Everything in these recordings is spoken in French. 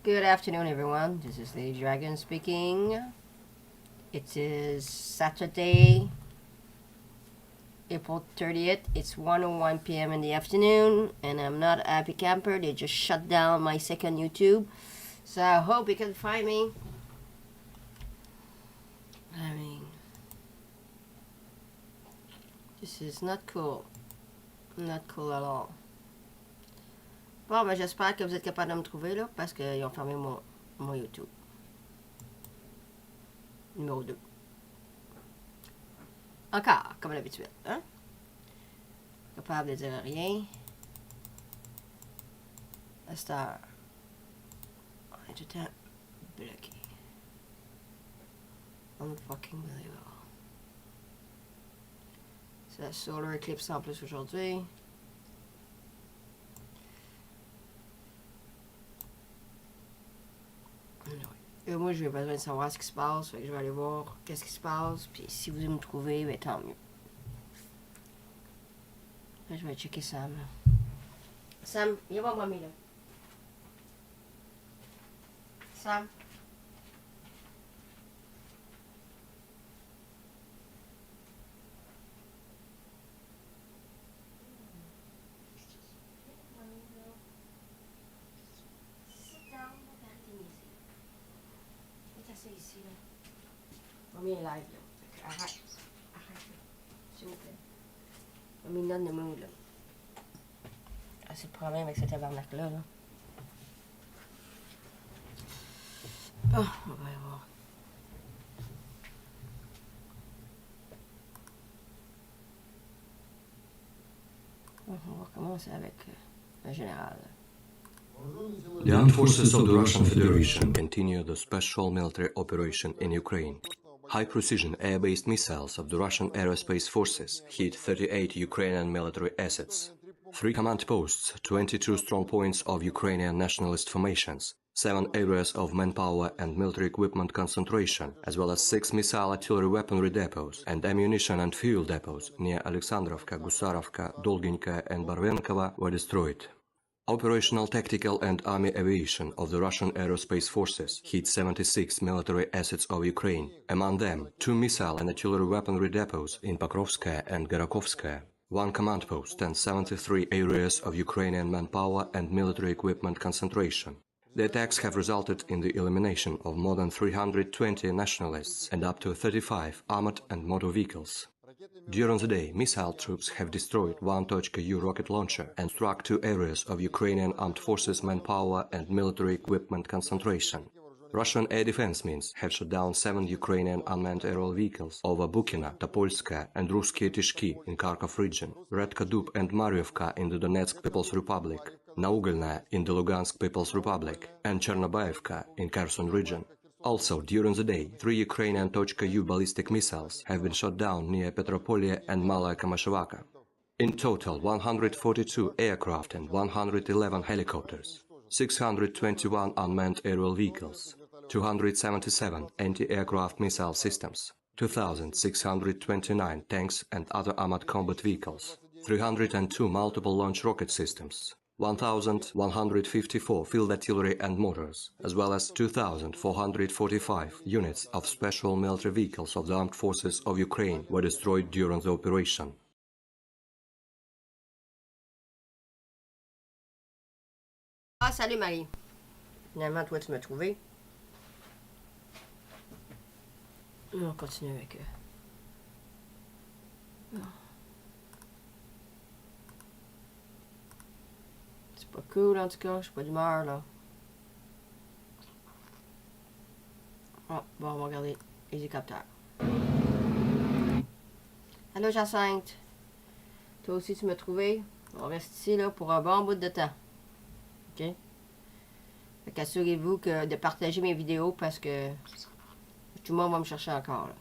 Good afternoon, everyone. This is LadyDragon speaking. It is Saturday, April 30th. It's 1:01 p.m. in the afternoon, and I'm not a happy camper. They just shut down my second YouTube, so I hope you can find me. I mean, this is not cool. Not cool at all. Bon, ben j'espère que vous êtes capable de me trouver là, parce qu'ils ont fermé mon YouTube. Numéro 2. Encore, comme d'habitude, hein? Capable de dire rien. À cette heure, on est tout le temps bloqué. Unfucking-believable. C'est la solar eclipse en plus aujourd'hui. Et moi, j'ai besoin de savoir ce qui se passe, fait que je vais aller voir qu'est-ce qui se passe, puis si vous me trouvez, ben tant mieux. Là, je vais checker Sam. Sam, viens voir mamie, là. Sam. Ici, là. Mamie est live, là. Arrête. Arrête, là. S'il vous plaît. Mamie donne le mot, là. Ah, c'est le problème avec cette tabarnak-là, là. Bon, on va aller voir. Bon, on va commencer avec le général. The armed forces of the Russian Federation continue the special military operation in Ukraine. High-precision air-based missiles of the Russian aerospace forces hit 38 Ukrainian military assets. 3 command posts, 22 strong points of Ukrainian nationalist formations, 7 areas of manpower and military equipment concentration, as well as 6 missile artillery weaponry depots and ammunition and fuel depots near Alexandrovka, Gusarovka, Dolginka and Barvenkova were destroyed. Operational tactical and army aviation of the Russian aerospace forces hit 76 military assets of Ukraine, among them 2 missile and artillery weaponry depots in Pokrovskaya and Garakovskaya, 1 command post and 73 areas of Ukrainian manpower and military equipment concentration. The attacks have resulted in the elimination of more than 320 nationalists and up to 35 armored and motor vehicles. During the day, missile troops have destroyed 1 .U rocket launcher and struck 2 areas of Ukrainian armed forces manpower and military equipment concentration. Russian air defense means have shot down 7 Ukrainian unmanned aerial vehicles over Bukina, Topolskaya and Russkie Tishki in Kharkov region, Redka Dub and Mariovka in the Donetsk People's Republic, Naugolnaya in the Lugansk People's Republic, and Chernobyevka in Kherson region. Also, during the day, 3 Ukrainian .U ballistic missiles have been shot down near Petropolye and Malaya Kamashevaka. In total, 142 aircraft and 111 helicopters, 621 unmanned aerial vehicles, 277 anti-aircraft missile systems, 2,629 tanks and other armored combat vehicles, 302 multiple launch rocket systems, 1,154 field artillery and mortars, as well as 2,445 units of special military vehicles of the armed forces of Ukraine were destroyed during the operation. Ah, salut Marie. Finalement, toi, tu m'as trouvé. On continue avec eux. C'est pas cool en tout cas, je suis pas d'humeur là. Oh, bon, on va regarder les hélicoptères. Allô Jacinthe. Toi aussi tu m'as trouvé. On reste ici là pour un bon bout de temps. Ok? Fait qu'assurez-vous de partager mes vidéos parce que tout le monde va me chercher encore là.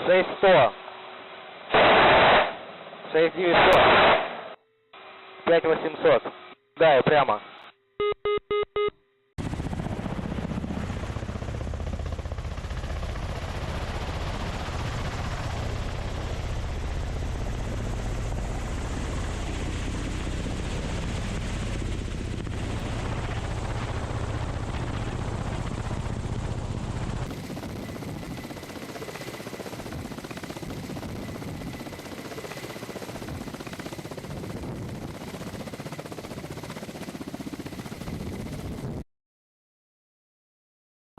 6100. 6900. 5800. Да, прямо.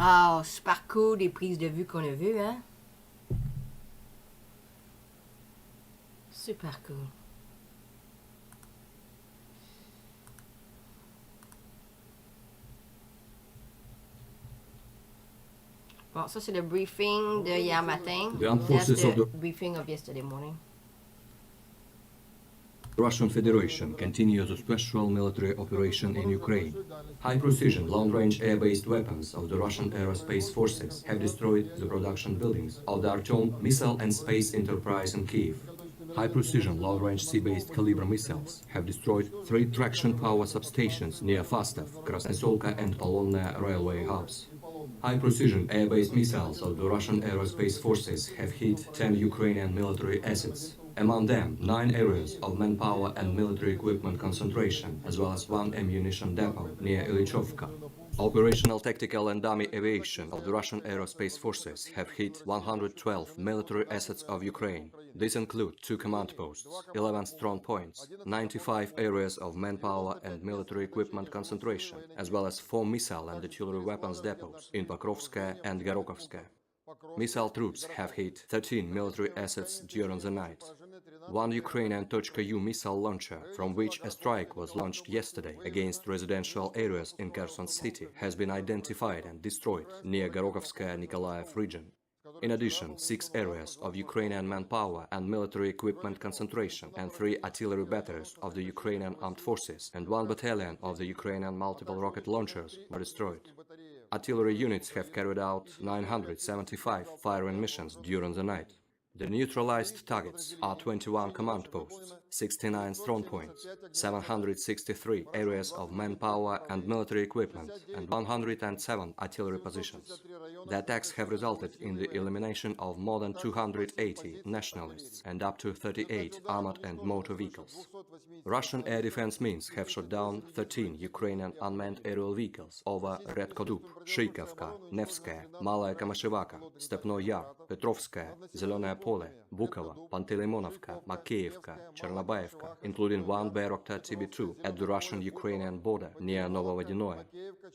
Wow, super cool les prises de vue qu'on a vues, hein? Super cool. Bon, ça c'est le briefing de hier matin. The armed That's forces of the the briefing of yesterday morning. Russian Federation continues a special military operation in Ukraine. High-precision, long-range air-based weapons of the Russian aerospace forces have destroyed the production buildings of the Artyom missile and space enterprise in Kyiv. High-precision, long-range sea-based Kalibra missiles have destroyed 3 traction power substations near Fastov, Krasnosolka and Polonna railway hubs. High-precision air-based missiles of the Russian aerospace forces have hit 10 Ukrainian military assets. Among them, 9 areas of manpower and military equipment concentration, as well as 1 ammunition depot near Ilyichovka. Operational, tactical and dummy aviation of the Russian aerospace forces have hit 112 military assets of Ukraine. These include 2 command posts, 11 strong points, 95 areas of manpower and military equipment concentration, as well as 4 missile and artillery weapons depots in Pokrovskaya and Gorokhovskaya. Missile troops have hit 13 military assets during the night. 1 Ukrainian .U missile launcher, from which a strike was launched yesterday against residential areas in Kherson city, has been identified and destroyed near Gorokhovskaya-Nikolaev region. In addition, 6 areas of Ukrainian manpower and military equipment concentration and 3 artillery batteries of the Ukrainian armed forces and 1 battalion of the Ukrainian multiple rocket launchers were destroyed. Artillery units have carried out 975 firing missions during the night. The neutralized targets are 21 command posts, 69 strong points, 763 areas of manpower and military equipment, and 107 artillery positions. The attacks have resulted in the elimination of more than 280 nationalists and up to 38 armored and motor vehicles. Russian air defense means have shot down 13 Ukrainian unmanned aerial vehicles over Red Kodub, Shiykovka, Nevskaya, Malaya Kamashevaka, Stepnoy Yar, Petrovskaya, Zelenoye Pole, Bukova, Panteleimonovka, Makeevka, Chernobyevka, including 1 Bayraktar TB2 at the Russian-Ukrainian border near Novovodinoye.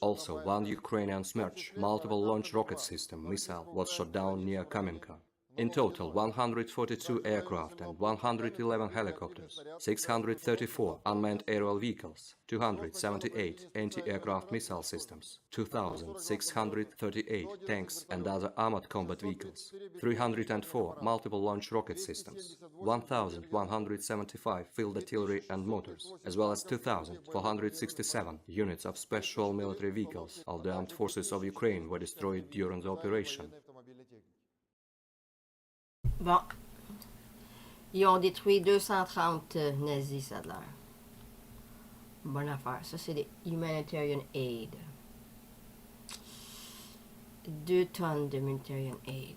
Also, 1 Ukrainian Smerch multiple launch rocket system missile was shot down near Kamenka. In total, 142 aircraft and 111 helicopters, 634 unmanned aerial vehicles, 278 anti-aircraft missile systems, 2,638 tanks and other armored combat vehicles, 304 multiple launch rocket systems, 1,175 field artillery and motors, as well as 2,467 units of special military vehicles of the armed forces of Ukraine were destroyed during the operation. Bon. Ils ont détruit 230 nazis, ça a l'air. Bonne affaire. Ça, c'est des humanitarian aid. 2 tonnes de humanitarian aid.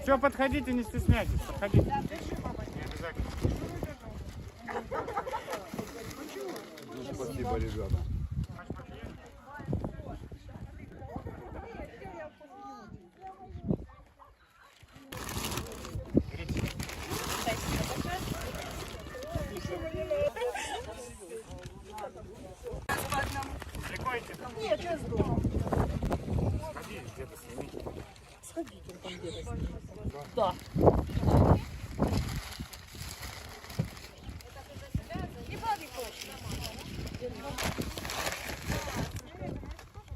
Все, подходите, не стесняйтесь, подходите. Спасибо, ребята. Прикольте? Нет, сейчас дома. Сходи, где-то сними. Сходите, там где-то сними. Да.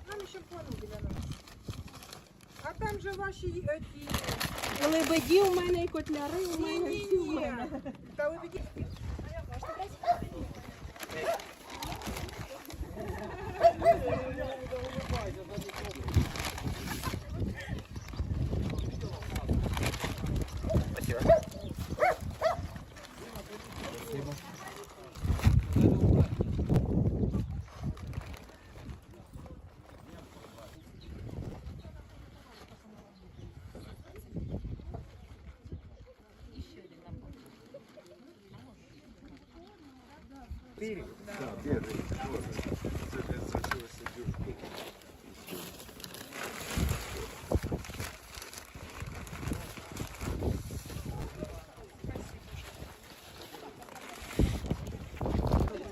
Нам еще плану для нас. А там же ваши эти І лебеді у мене, і котляри у мене, всі у мене. Та лебеді.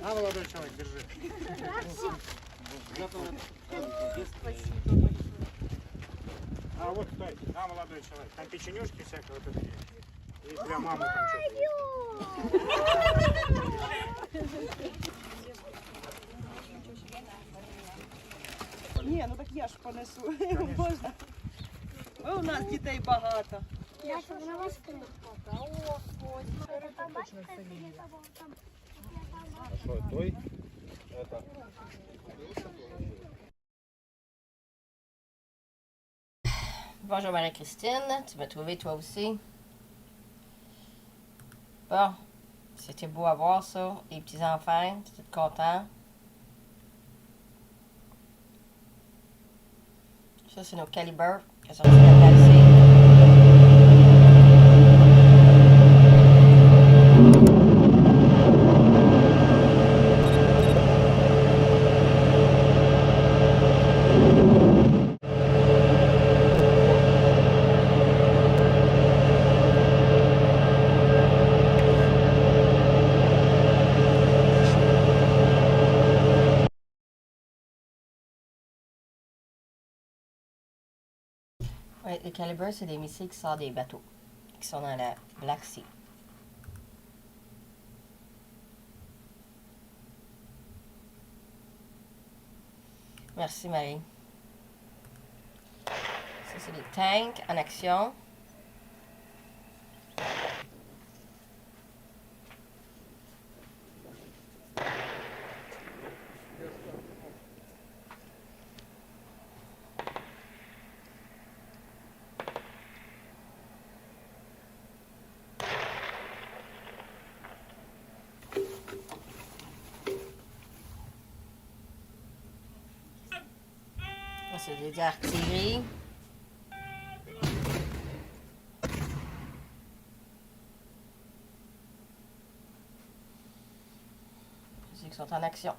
На, молодой человек, держи. А вот, стой, на, молодой человек. Там печенюшки всякого тут есть. И для мамы там что-то есть. Ні, ну так я ж понесу. Можна. У нас дітей багато. А что, той? Это. Bonjour Marie-Christine, tu m'as trouvé toi aussi. Bon, c'était beau à voir ça, les petits-enfants, tu es content. Ça, c'est nos calibres qui sont sortis de la palissade. Ouais, les calibres, c'est des missiles qui sortent des bateaux, qui sont dans la Black Sea. Merci Marie. Ça, c'est des tanks en action. C'est des artilleries. Ceux qui sont en action.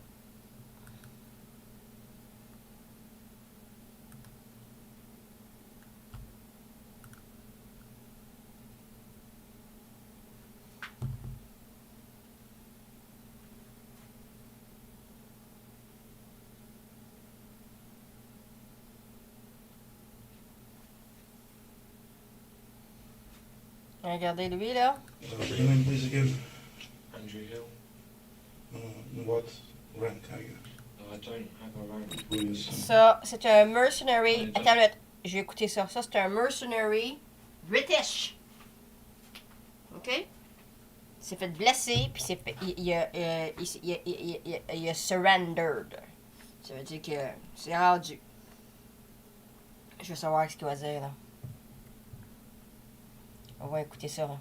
Regardez lui là. Your name please again. Andrew Hill. What rank are you? I don't have a rank. Who is Ça, c'est un mercenary. Attends une minute. Je vais écouter ça. Ça, c'est un mercenary British. OK? Il s'est fait blesser, puis il a surrendered. Ça veut dire que c'est rendu. Je veux savoir ce qu'il va dire là. On va écouter ça. Là.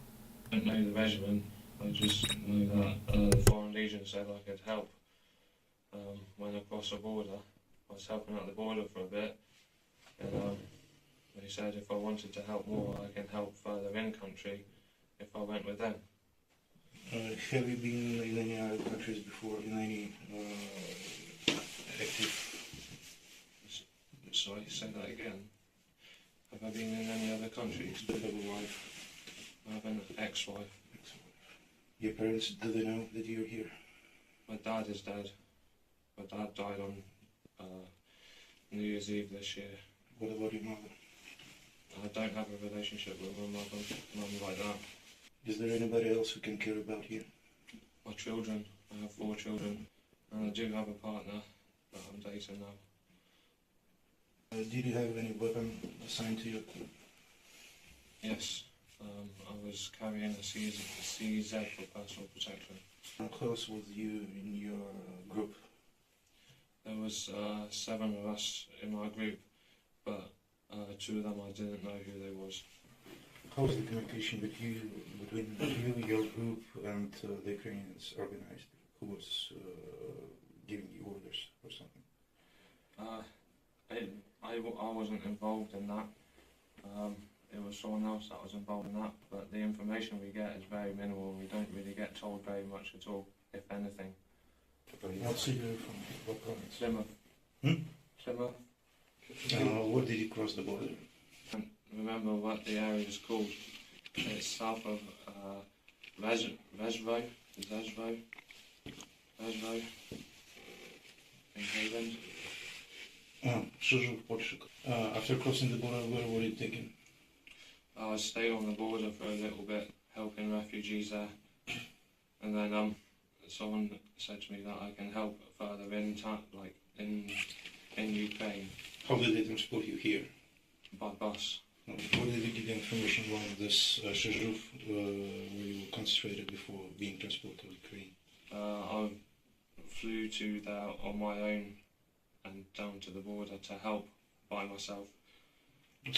I don't know the regiment. I just know that the Foreign Legion said I could help when across the border. I was helping at the border for a bit, and they said if I wanted to help more, I can help further in country if I went with them. have you been in any other countries before, in any active? Sorry, say that again. Have I been in any other countries? Do you have a wife? I have an ex-wife. Your parents, do they know that you're here? My dad is dead. My dad died on New Year's Eve this year. What about your mother? I don't have a relationship with my mum like that. Is there anybody else who can care about you? My children, I have 4 children, and I do have a partner that I'm dating now. Did you have any weapon assigned to you? Yes. I was carrying a CZ for personal protection. How close was you in your group? There was 7 of us in my group, but 2 of them I didn't know who they was. How was the communication between you, your group, and the Ukrainians organized? Who was giving you orders or something? I wasn't involved in that. It was someone else that was involved in that, but the information we get is very minimal. We don't really get told very much at all, if anything. What city are you from? What province? Plymouth. Plymouth. Where did you cross the border? Can't remember what the area is called. It's south of Resvo, in Haven. After crossing the border, where were you taken? I stayed on the border for a little bit, helping refugees there, and then someone said to me that I can help further in Ukraine. How did they transport you here? By bus. Where did you get the information about this Shizhov, where you were concentrated before being transported to Ukraine? I flew to there on my own and down to the border to help by myself. And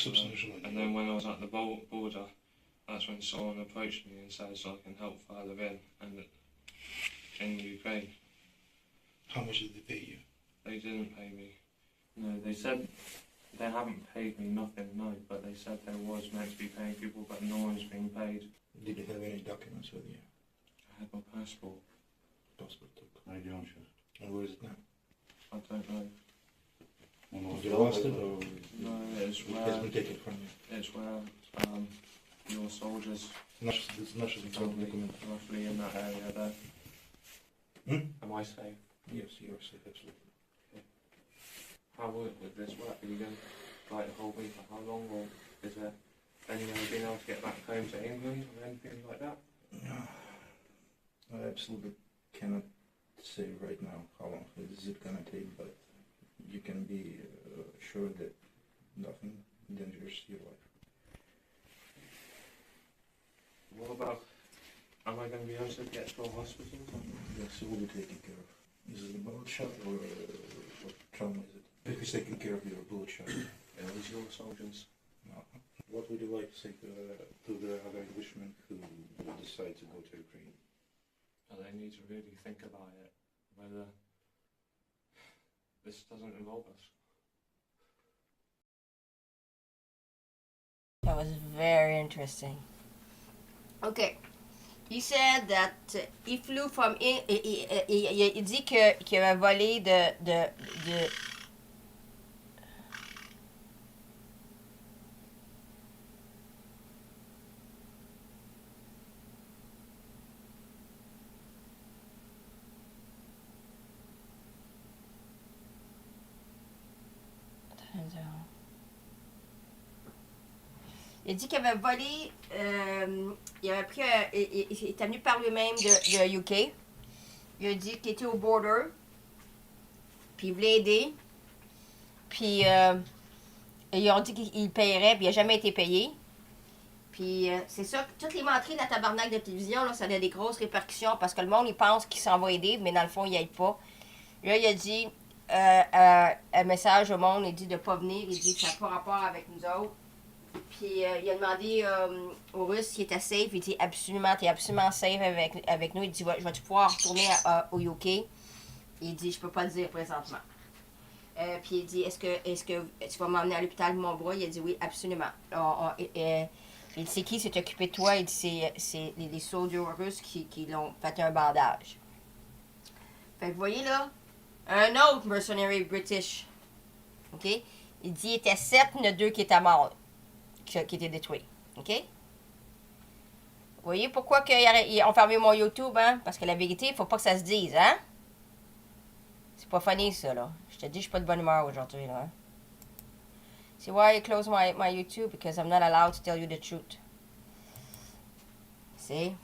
then when I was at the border, that's when someone approached me and said so I can help further in Ukraine. How much did they pay you? They didn't pay me. No, they said they haven't paid me nothing, no, but they said there was meant to be paying people, but no one's being paid. Did you have any documents with you? I had my passport. Passport. And where is it now? I don't know. You lost it or No, it's it has been taken from you? It's where your soldiers roughly in that area there. Am I safe? Yes, you are safe, absolutely. Okay. How would this work? Are you going like a whole week for how long, or is there any way of being able to get back home to England or anything like that? I absolutely cannot say right now how long is it gonna take, but you can be sure that nothing endangers your life. What about, am I going to be able to get to a hospital? Yes, it will be taken care of. Is it a bullet shot or what trauma is it? If it's taking care of your bullet shot. It was your soldiers. No. What would you like to say to the other Englishmen who decide to go to Ukraine? Well, they need to really think about it, whether this doesn't involve us. That was very interesting. Okay. He said that he flew from... Il dit qu'il avait volé de Il dit qu'il avait volé, il avait pris, il était venu par lui-même de UK. Il a dit qu'il était au border, puis il voulait aider. Puis ils ont dit qu'il paierait, puis il n'a jamais été payé. Puis c'est ça, toutes les menteries de la tabarnak de télévision, là, ça a des grosses répercussions parce que le monde, il pense qu'il s'en va aider, mais dans le fond, il n'aide pas. Là, il a dit un message au monde, il dit de ne pas venir, il dit que ça n'a pas rapport avec nous autres. Puis il a demandé aux Russes s'il était safe. Il dit absolument, t'es absolument safe avec nous. Il dit je vais-tu pouvoir retourner au UK? Il dit je peux pas le dire présentement. Puis il dit est-ce que tu vas m'emmener à l'hôpital de mon bras? Il a dit oui, absolument. Il dit c'est qui s'est occupé de toi? Il dit c'est les soldats russes qui l'ont fait un bandage. Fait que vous voyez là, un autre mercenary British. OK? Il dit il était 7, il y en a 2 qui étaient morts. Qui était détruit. OK? Vous voyez pourquoi ils ont fermé mon YouTube, hein? Parce que la vérité, il ne faut pas que ça se dise, hein? C'est pas funny, ça, là. Je te dis, je suis pas de bonne humeur aujourd'hui, là. Hein? See why I close my YouTube? Because I'm not allowed to tell you the truth. See?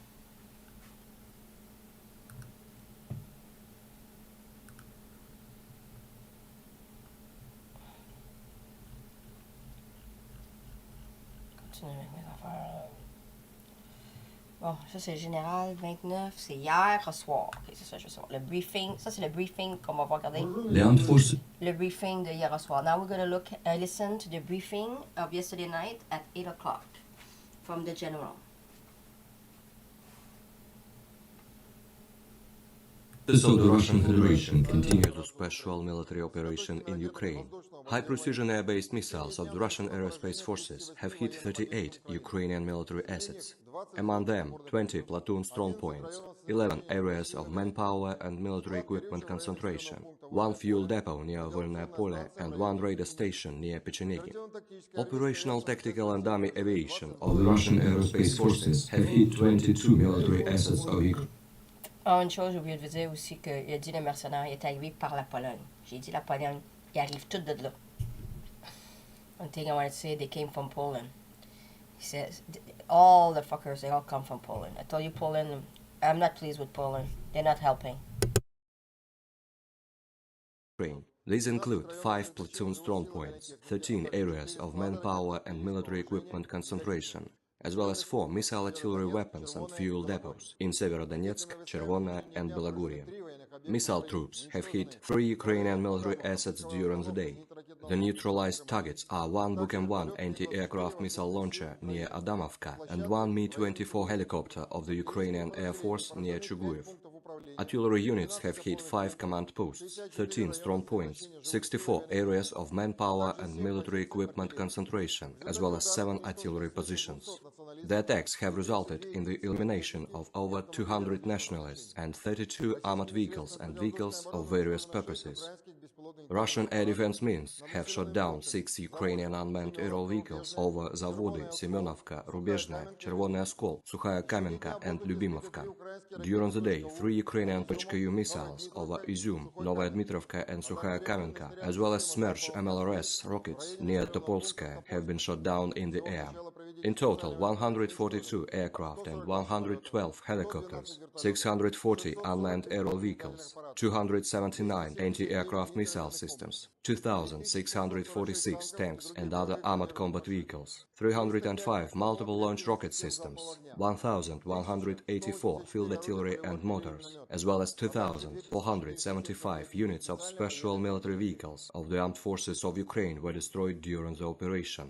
continuer avec mes affaires. Bon, ça c'est le général 29, c'est hier soir. Ok, c'est ça, je veux savoir. Le briefing, ça c'est le briefing qu'on va regarder. The armed forces. Le briefing de hier soir. Now we're going to listen to the briefing of yesterday night at 8 o'clock from the general. Of the Russian Federation continue the special military operation in Ukraine. High-precision air-based missiles of the Russian aerospace forces have hit 38 Ukrainian military assets. Among them, 20 platoon strong points, 11 areas of manpower and military equipment concentration, 1 fuel depot near Volnaya Pole and 1 radar station near Pechenegi. Operational, tactical and army aviation of the Russian aerospace forces have hit 22 military assets of Ukraine. Ah, une chose, j'ai oublié de vous dire aussi qu'il a dit le mercenaire, il est arrivé par la Pologne. J'ai dit la Pologne, ils arrivent tous de là. One thing I wanted to say, they came from Poland. He says, all the fuckers, they all come from Poland. I told you Poland, I'm not pleased with Poland. They're not helping. These include 5 platoon strong points, 13 areas of manpower and military equipment concentration, as well as 4 missile artillery weapons and fuel depots in Severodonetsk, Chervona and Belagorye. Missile troops have hit 3 Ukrainian military assets during the day. The neutralized targets are 1 Buk-M1 anti-aircraft missile launcher near Adamovka and 1 Mi-24 helicopter of the Ukrainian Air Force near Chuguyev. Artillery units have hit 5 command posts, 13 strong points, 64 areas of manpower and military equipment concentration, as well as 7 artillery positions. The attacks have resulted in the elimination of over 200 nationalists and 32 armored vehicles and vehicles of various purposes. Russian air defense means have shot down 6 Ukrainian unmanned aerial vehicles over Zavody, Semenovka, Rubezhная, Chervonny Oskol, Sukhaya Kamenka and Lyubimovka. During the day, 3 Ukrainian HKU missiles over Izum, Novaya Dmitrovka and Sukhaya Kamenka, as well as Smerch MLRS rockets near Topolskaya have been shot down in the air. In total, 142 aircraft and 112 helicopters, 640 unmanned aerial vehicles, 279 anti-aircraft missile systems, 2,646 tanks and other armored combat vehicles, 305 multiple launch rocket systems, 1,184 field artillery and motors, as well as 2,475 units of special military vehicles of the armed forces of Ukraine were destroyed during the operation.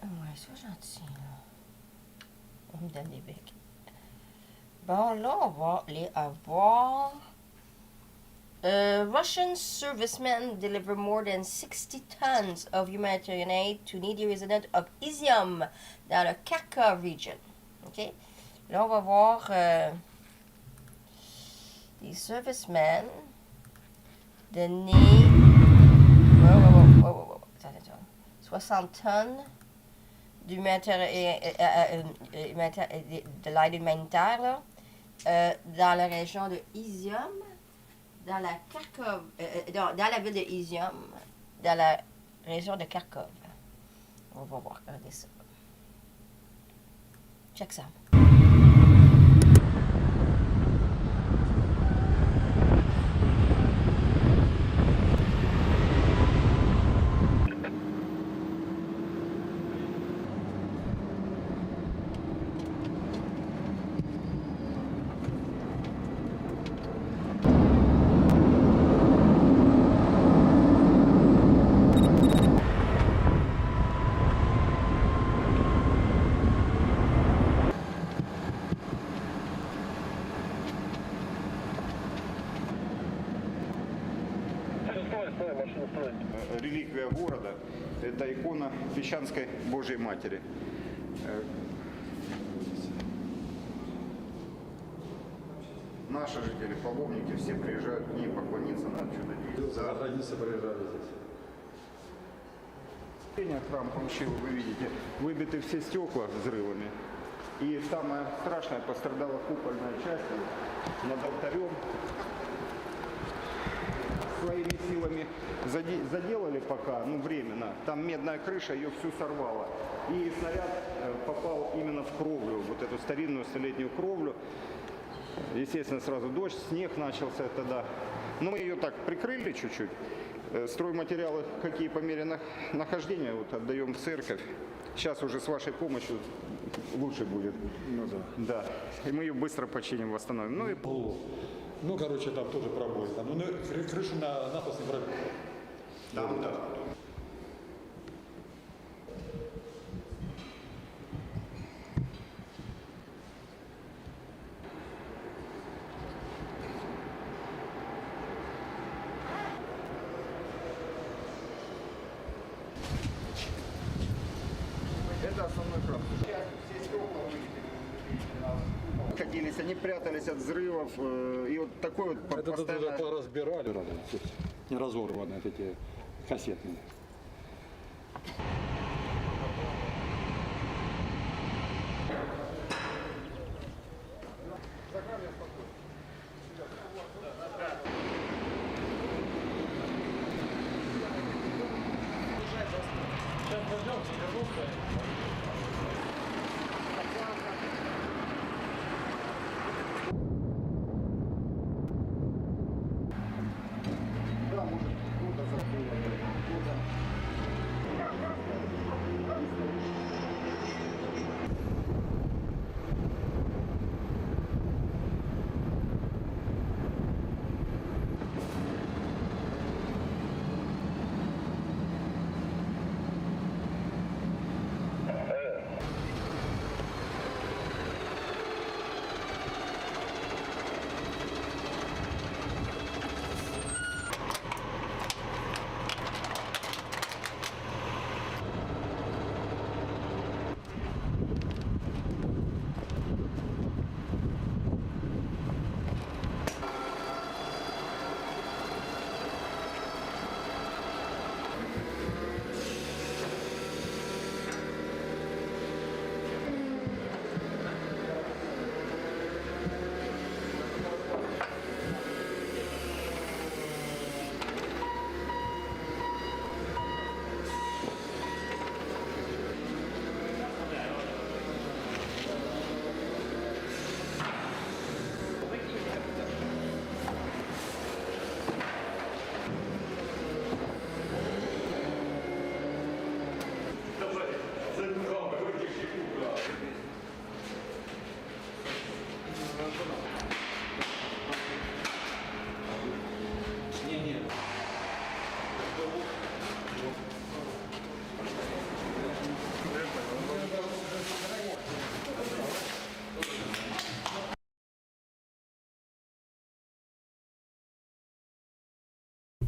Ouais, sois gentil, là. On me donne des becs. Bon, là, on va les avoir. Russian servicemen deliver more than 60 tons of humanitarian aid to needy residents of Izium dans le Kharkov region. OK? Là, on va voir des servicemen donner 60 tonnes de l'aide humanitaire là, dans la région de Izium, dans la Kharkov, dans la ville de Izium, dans la région de Kharkov. On va voir, regardez ça. Check ça. Реликвия города – это икона Песчанской Божьей Матери. Наши жители, паломники, все приезжают к ней поклониться на чудодейство. За границы приезжали здесь. Храм получил, вы видите, выбиты все стекла взрывами. И самое страшное, пострадала купольная часть над алтарем. Своими силами заделали пока, ну временно. Там медная крыша, ее всю сорвала. И снаряд попал именно в кровлю, вот эту старинную столетнюю кровлю. Естественно, сразу дождь, снег начался тогда. Но мы ее так прикрыли чуть-чуть. Стройматериалы, какие по мере нахождения, вот отдаем в церковь. Сейчас уже с вашей помощью лучше будет. Ну да. Да. И мы ее быстро починим, восстановим. Ну и Полу. Ну, короче, там тоже пробой. Там, ну, крышу напрочь не пробил. там, да. Это основной кран. Сейчас все стекла ходились, они прятались от взрывов. И вот такой вот Это постоянно... уже поразбирали. Не разорваны эти кассетные. Да, может, кто-то забыл, кто-то...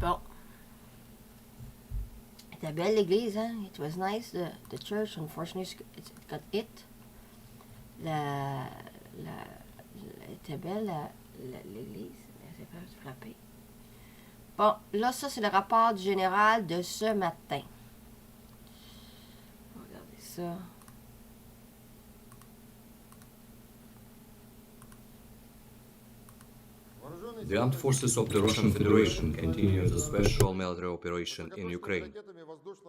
Bon. C'était belle l'église, hein? It was nice, the church. Unfortunately, it got hit. Était belle l'église, mais elle s'est pas frappée. Bon, là, ça, c'est le rapport du général de ce matin. Regardez ça. The armed forces of the Russian Federation continue the special military operation in Ukraine.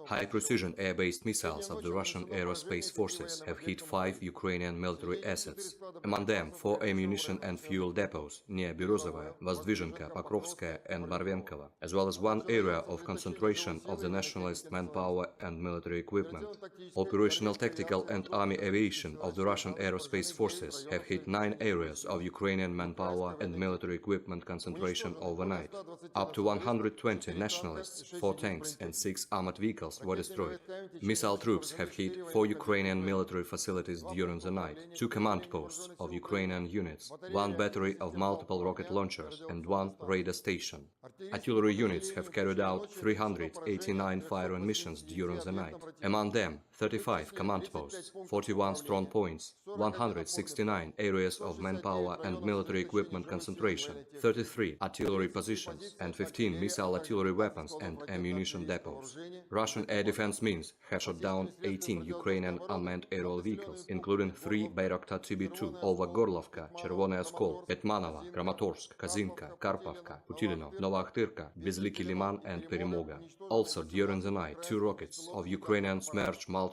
High-precision air-based missiles of the Russian aerospace forces have hit 5 Ukrainian military assets. Among them, 4 ammunition and fuel depots near Berezovaya, Vozdvizhenka, Pokrovskaya and Barvenkovo, as well as one area of concentration of the nationalist manpower and military equipment. Operational tactical and army aviation of the Russian aerospace forces have hit 9 areas of Ukrainian manpower and military equipment concentration overnight. Up to 120 nationalists, 4 tanks and 6 armored vehicles were destroyed. Missile troops have hit 4 Ukrainian military facilities during the night, 2 command posts of Ukrainian units, 1 battery of multiple rocket launchers and 1 radar station. Artillery units have carried out 389 firing missions during the night. Among them, 35 command posts, 41 strong points, 169 areas of manpower and military equipment concentration, 33 artillery positions, and 15 missile artillery weapons and ammunition depots. Russian air defense means have shot down 18 Ukrainian unmanned aerial vehicles, including 3 Bayraktar TB2 over Gorlovka, Chervony Oskol, Etmanova, Kramatorsk, Kazinka, Karpovka, Putilino, Novakhtirka, Bezliki Liman and Peremoga. Also, during the night, 2 rockets of Ukrainian Smerch multi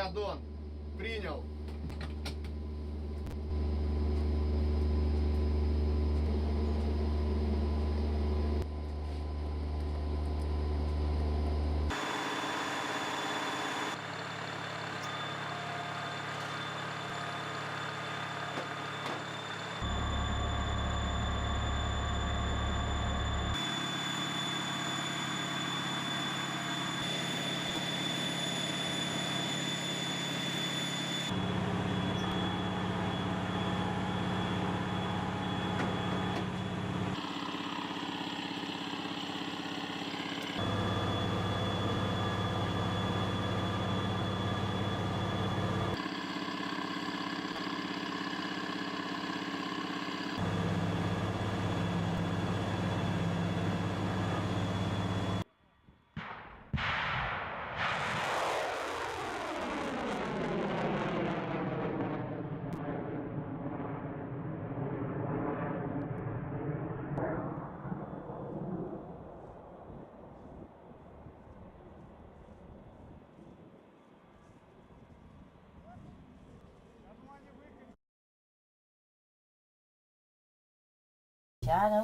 Рядон. Принял.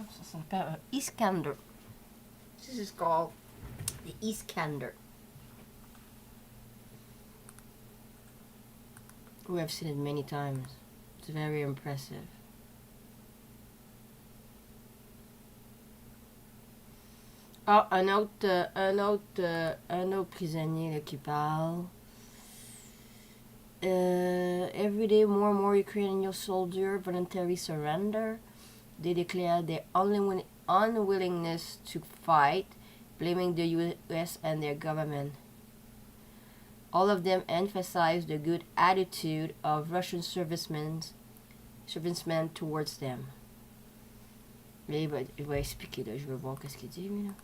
Ça s'appelle un Iskander. This is called the Iskander. We have seen it many times. It's very impressive. Ah, un autre prisonnier là, qui parle. Every day more and more Ukrainian soldiers voluntarily surrender. They declare their unwillingness to fight, blaming the US and their government. All of them emphasize the good attitude of Russian servicemen towards them. Mais il va expliquer là, je veux voir qu'est-ce qu'il dit lui là.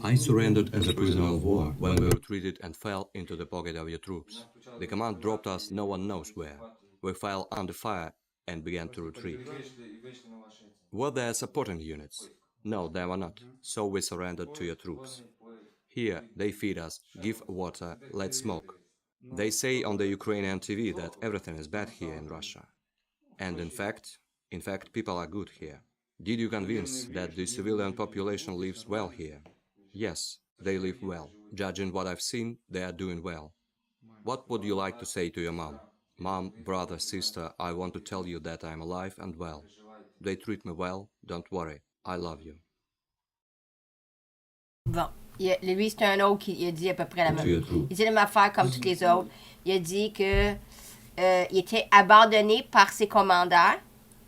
I surrendered as a prisoner of war when we retreated and fell into the pocket of your troops. The command dropped us no one knows where. We fell under fire and began to retreat. Were there supporting units? No, there were not, so we surrendered to your troops. Here they feed us, give water, let smoke. They say on the Ukrainian TV that everything is bad here in Russia. And in fact, people are good here. Did you convince that the civilian population lives well here? Yes, they live well. Judging what I've seen, they are doing well. What would you like to say to your mom? Mom, brother, sister, I want to tell you that I'm alive and well. They treat me well, don't worry, I love you. Bon, lui c'est un autre qui a dit à peu près la même chose. Il dit la même affaire comme toutes les autres. Il a dit que il était abandonné par ses commandeurs.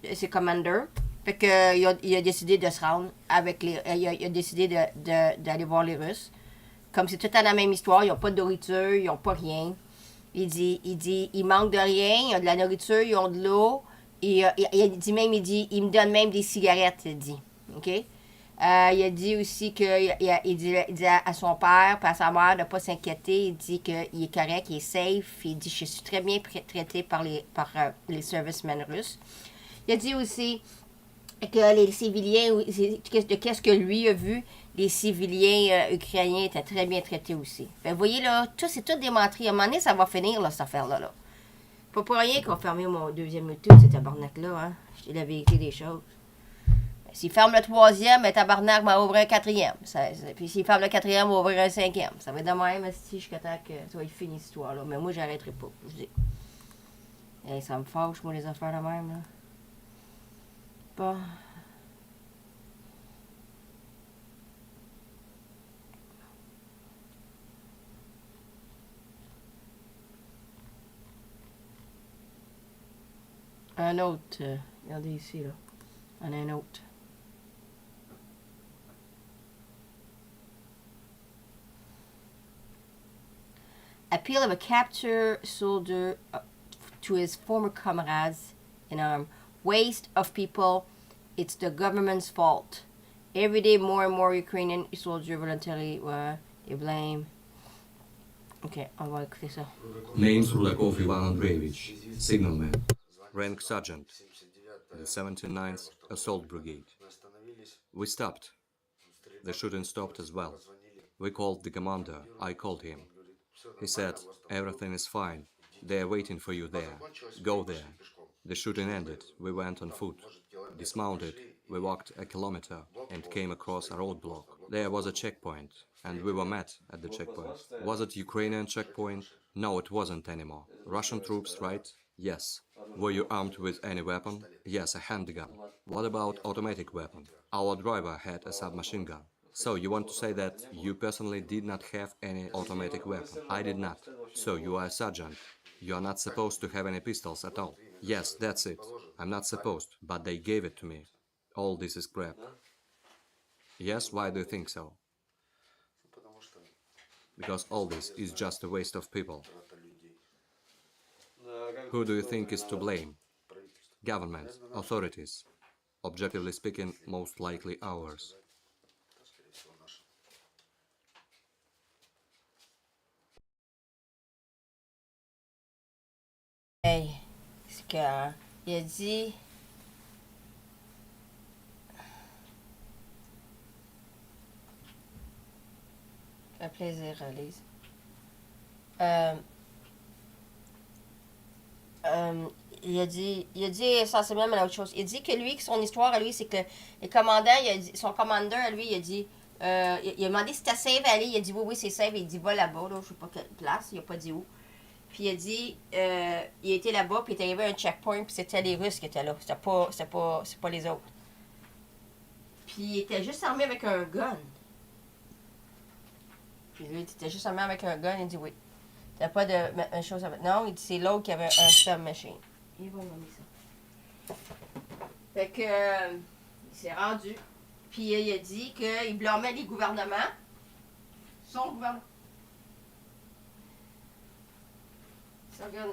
Fait que il a décidé de se rendre avec les. Il a décidé d'aller voir les Russes. Comme c'est tout à la même histoire, ils n'ont pas de nourriture, ils n'ont pas rien. Il dit, il manque de rien, ils ont de la nourriture, ils ont de l'eau. Il me donne même des cigarettes, il dit. OK? Il a dit aussi il dit à son père et à sa mère de ne pas s'inquiéter. Il dit qu'il est correct, il est safe. Il dit, je suis très bien traité par les servicemen russes. Il a dit aussi que les civiliens, qu'est-ce que lui a vu, les civiliens ukrainiens étaient très bien traités aussi. Fait, vous voyez là, c'est tout démontré. À un moment donné, ça va finir là, cette affaire-là. Là. Pas pour rien qu'on ferme mon deuxième YouTube, cet tabarnak-là. Hein. Je dis la vérité des choses. S'il ferme le troisième, le tabarnak va ouvrir un quatrième. Puis s'il ferme le quatrième, il va ouvrir un cinquième. Ça va être de même si jusqu'à temps que ça va être fini cette histoire-là. Mais moi, j'arrêterai pas. Je dis. Hey, ça me fâche, moi, les affaires de même. Là. Bon. Un autre. Regardez ici, là. On a un autre. Appeal of a captured soldier to his former comrades in arms. Waste of people. It's the government's fault. Every day, more and more Ukrainian soldiers voluntarily they blame. Ok, on va écouter ça. Names Rudakov Ivan Andreevich, signalman. Rank sergeant, the 79th Assault Brigade. We stopped. The shooting stopped as well. We called the commander. I called him. He said, everything is fine. They are waiting for you there. Go there. The shooting ended. We went on foot. Dismounted. We walked a kilometer and came across a roadblock. There was a checkpoint, and we were met at the checkpoint. Was it Ukrainian checkpoint? No, it wasn't anymore. Russian troops, right? Yes. Were you armed with any weapon? Yes, a handgun. What about automatic weapon? Our driver had a submachine gun. So you want to say that you personally did not have any automatic weapon? I did not. So you are a sergeant. You are not supposed to have any pistols at all. Yes, that's it. I'm not supposed, but they gave it to me. All this is crap. Yes, why do you think so? Because all this is just a waste of people. Who do you think is to blame? Government, authorities. Objectively speaking, most likely ours. Hey, ce qu'il a dit. Un plaisir, Lise. Il a dit essentiellement la autre chose. Il dit que lui, son histoire à lui, c'est que les commandants, son commandeur à lui, il a dit, il a demandé si c'était safe à aller. Il a dit oui, c'est safe. Il dit va là-bas, là, je sais pas quelle place, il a pas dit où. Puis il a dit, il était là-bas, puis il est arrivé à un checkpoint, puis c'était les Russes qui étaient là. C'est pas les autres. Puis il était juste armé avec un gun. Puis lui, il était juste armé avec un gun, il dit oui. T'as pas de chose à mettre. Non, il dit c'est l'autre qui avait un submachine. Il va nommer ça. Fait que, il s'est rendu. Puis il a dit qu'il blâmait les gouvernements. Son gouvernement.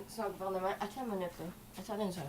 Son gouvernement. Attends une minute, là. Attendez une seconde.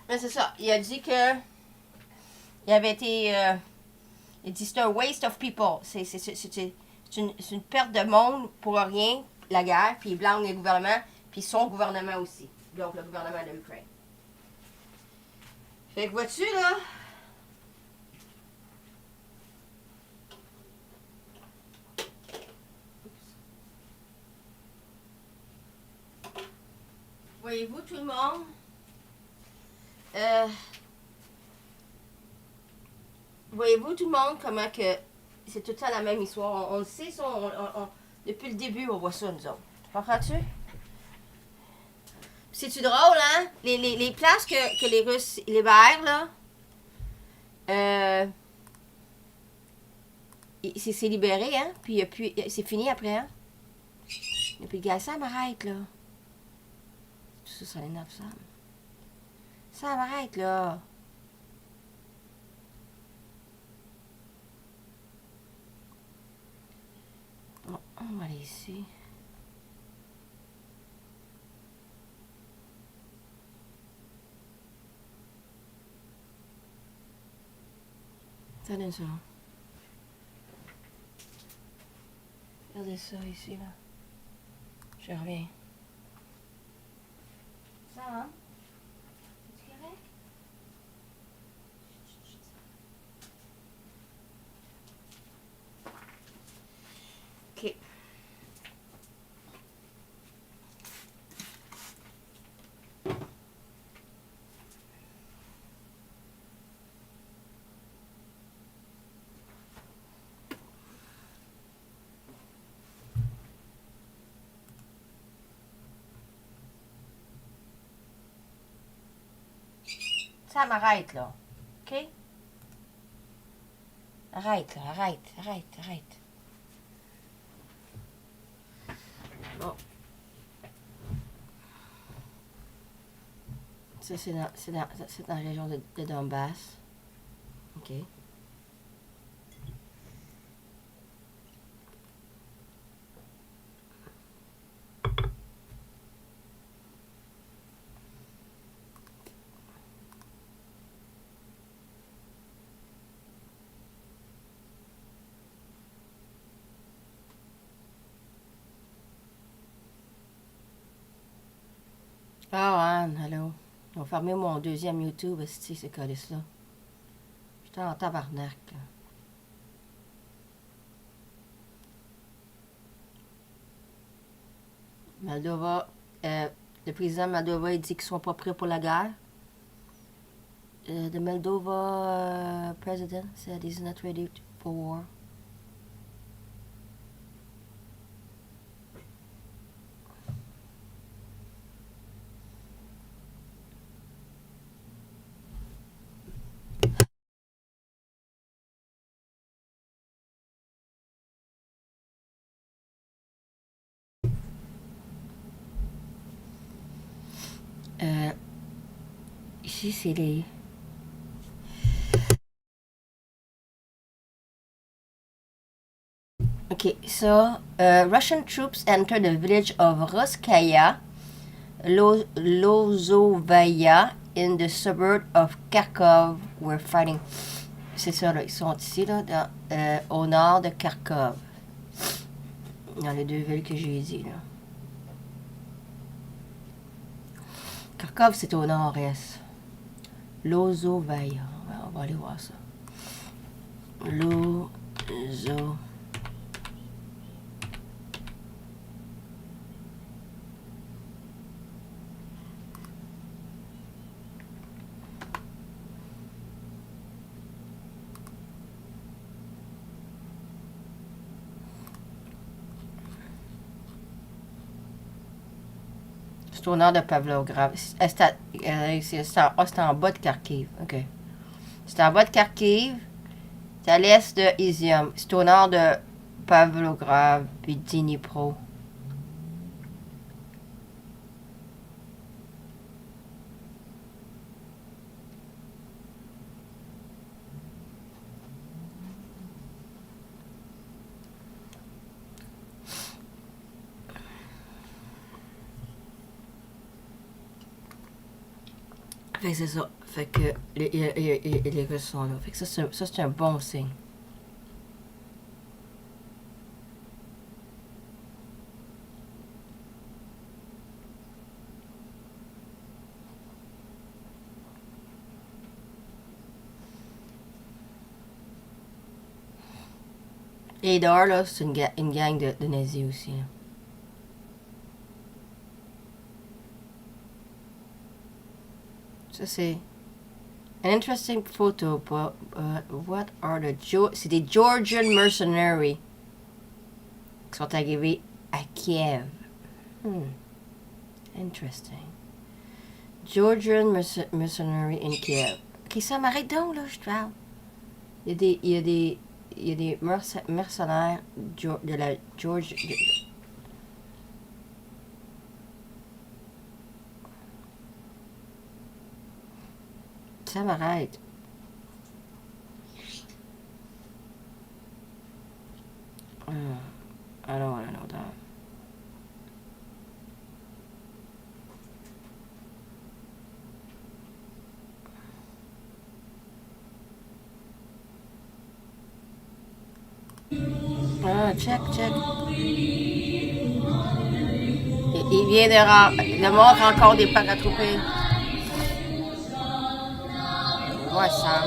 Mais c'est ça. Il a dit que il avait été. Il dit c'est un waste of people. C'est une perte de monde pour rien, la guerre. Puis il blâme les gouvernements, puis son gouvernement aussi. Donc le gouvernement de l'Ukraine. Fait que vois-tu là? Voyez-vous tout le monde? Voyez-vous tout le monde comment que c'est tout le temps la même histoire. On le sait, ça, depuis le début, on voit ça, nous autres. Comprends-tu? C'est-tu drôle, hein? Les places que les Russes libèrent, là, c'est libéré, hein? Puis c'est fini après, hein? Et puis le gars, ça m'arrête, là. Tout ça, ça l'énerve, ça. Ça m'arrête, là. Bon, on va aller ici. Attendez ça. Regardez ça ici, là. Je reviens. Ça, hein? C'est correct? Ça m'arrête, là. OK? Arrête, là. Arrête. Bon. Ça, c'est dans la région de Donbass. OK. Ah, Anne, allô. Ils ont fermé mon deuxième YouTube, c'est ces colis-là. J'étais en tabarnak, là. Moldova, le président Moldova, il dit qu'ils sont pas prêts pour la guerre. The Moldova president said he's not ready for war. Ici, c'est les... Okay, so Russian troops entered the village of Roskaya, Lozovaya, in the suburb of Kharkov. We're fighting. C'est ça, là. Ils sont ici, là, au nord de Kharkov. Dans les deux villes que j'ai dit, là. Kharkov, c'est au nord-est. Lozovaya. On va aller voir ça. Lozo. C'est au nord de Pavlograd. C'est en bas de Kharkiv. OK. C'est en bas de Kharkiv. C'est à l'est de Izium. C'est au nord de Pavlograd puis Dnipro. Fait que c'est ça. Fait que les Russes sont là. Fait que ça, c'est un bon signe. Et dehors, là, c'est une gang de nazis aussi, là. Ça, c'est an interesting photo, but what are the c'est des Georgian mercenaries qui sont arrivés à Kiev. Interesting. Georgian mercenary in Kiev. Ok, ça m'arrête donc, là, je te parle. Il y a des mercenaires de la Georgie. Ça m'arrête. I don't want to know that. Ah, check. Il vient de montre encore des paratroupés. Ouais, ça.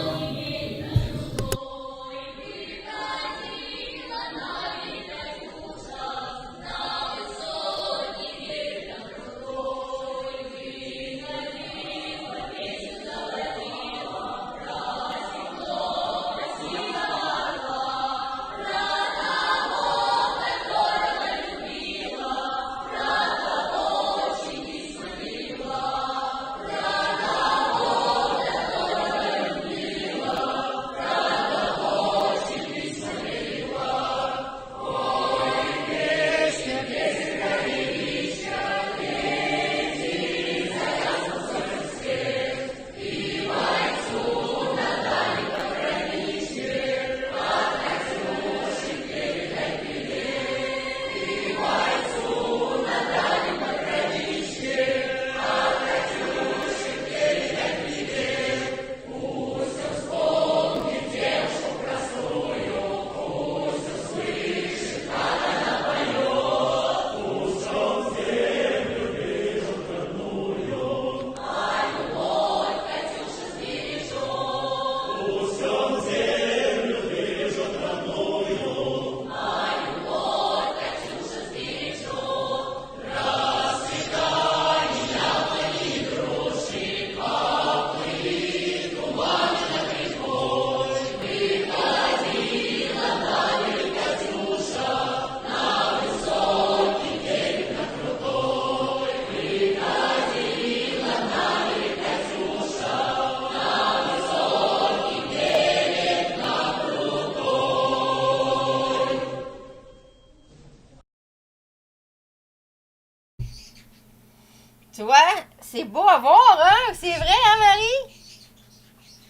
Tu vois, c'est beau à voir, hein? C'est vrai, hein, Marie?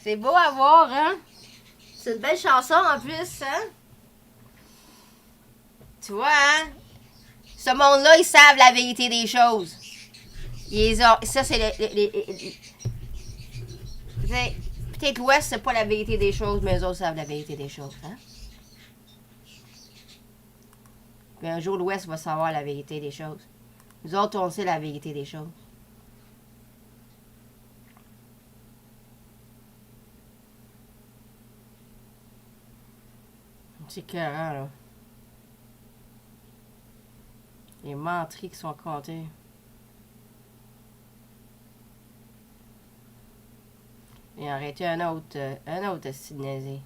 C'est beau à voir, hein? C'est une belle chanson en plus, hein? Tu vois, hein? Ce monde-là, ils savent la vérité des choses. Ça, c'est peut-être l'Ouest, c'est pas la vérité des choses, mais eux autres savent la vérité des choses, hein? Puis un jour, l'Ouest va savoir la vérité des choses. Nous autres, on sait la vérité des choses. C'est écœurant, là. Les menteries qui sont comptées. Et arrêtez un autre signalisé.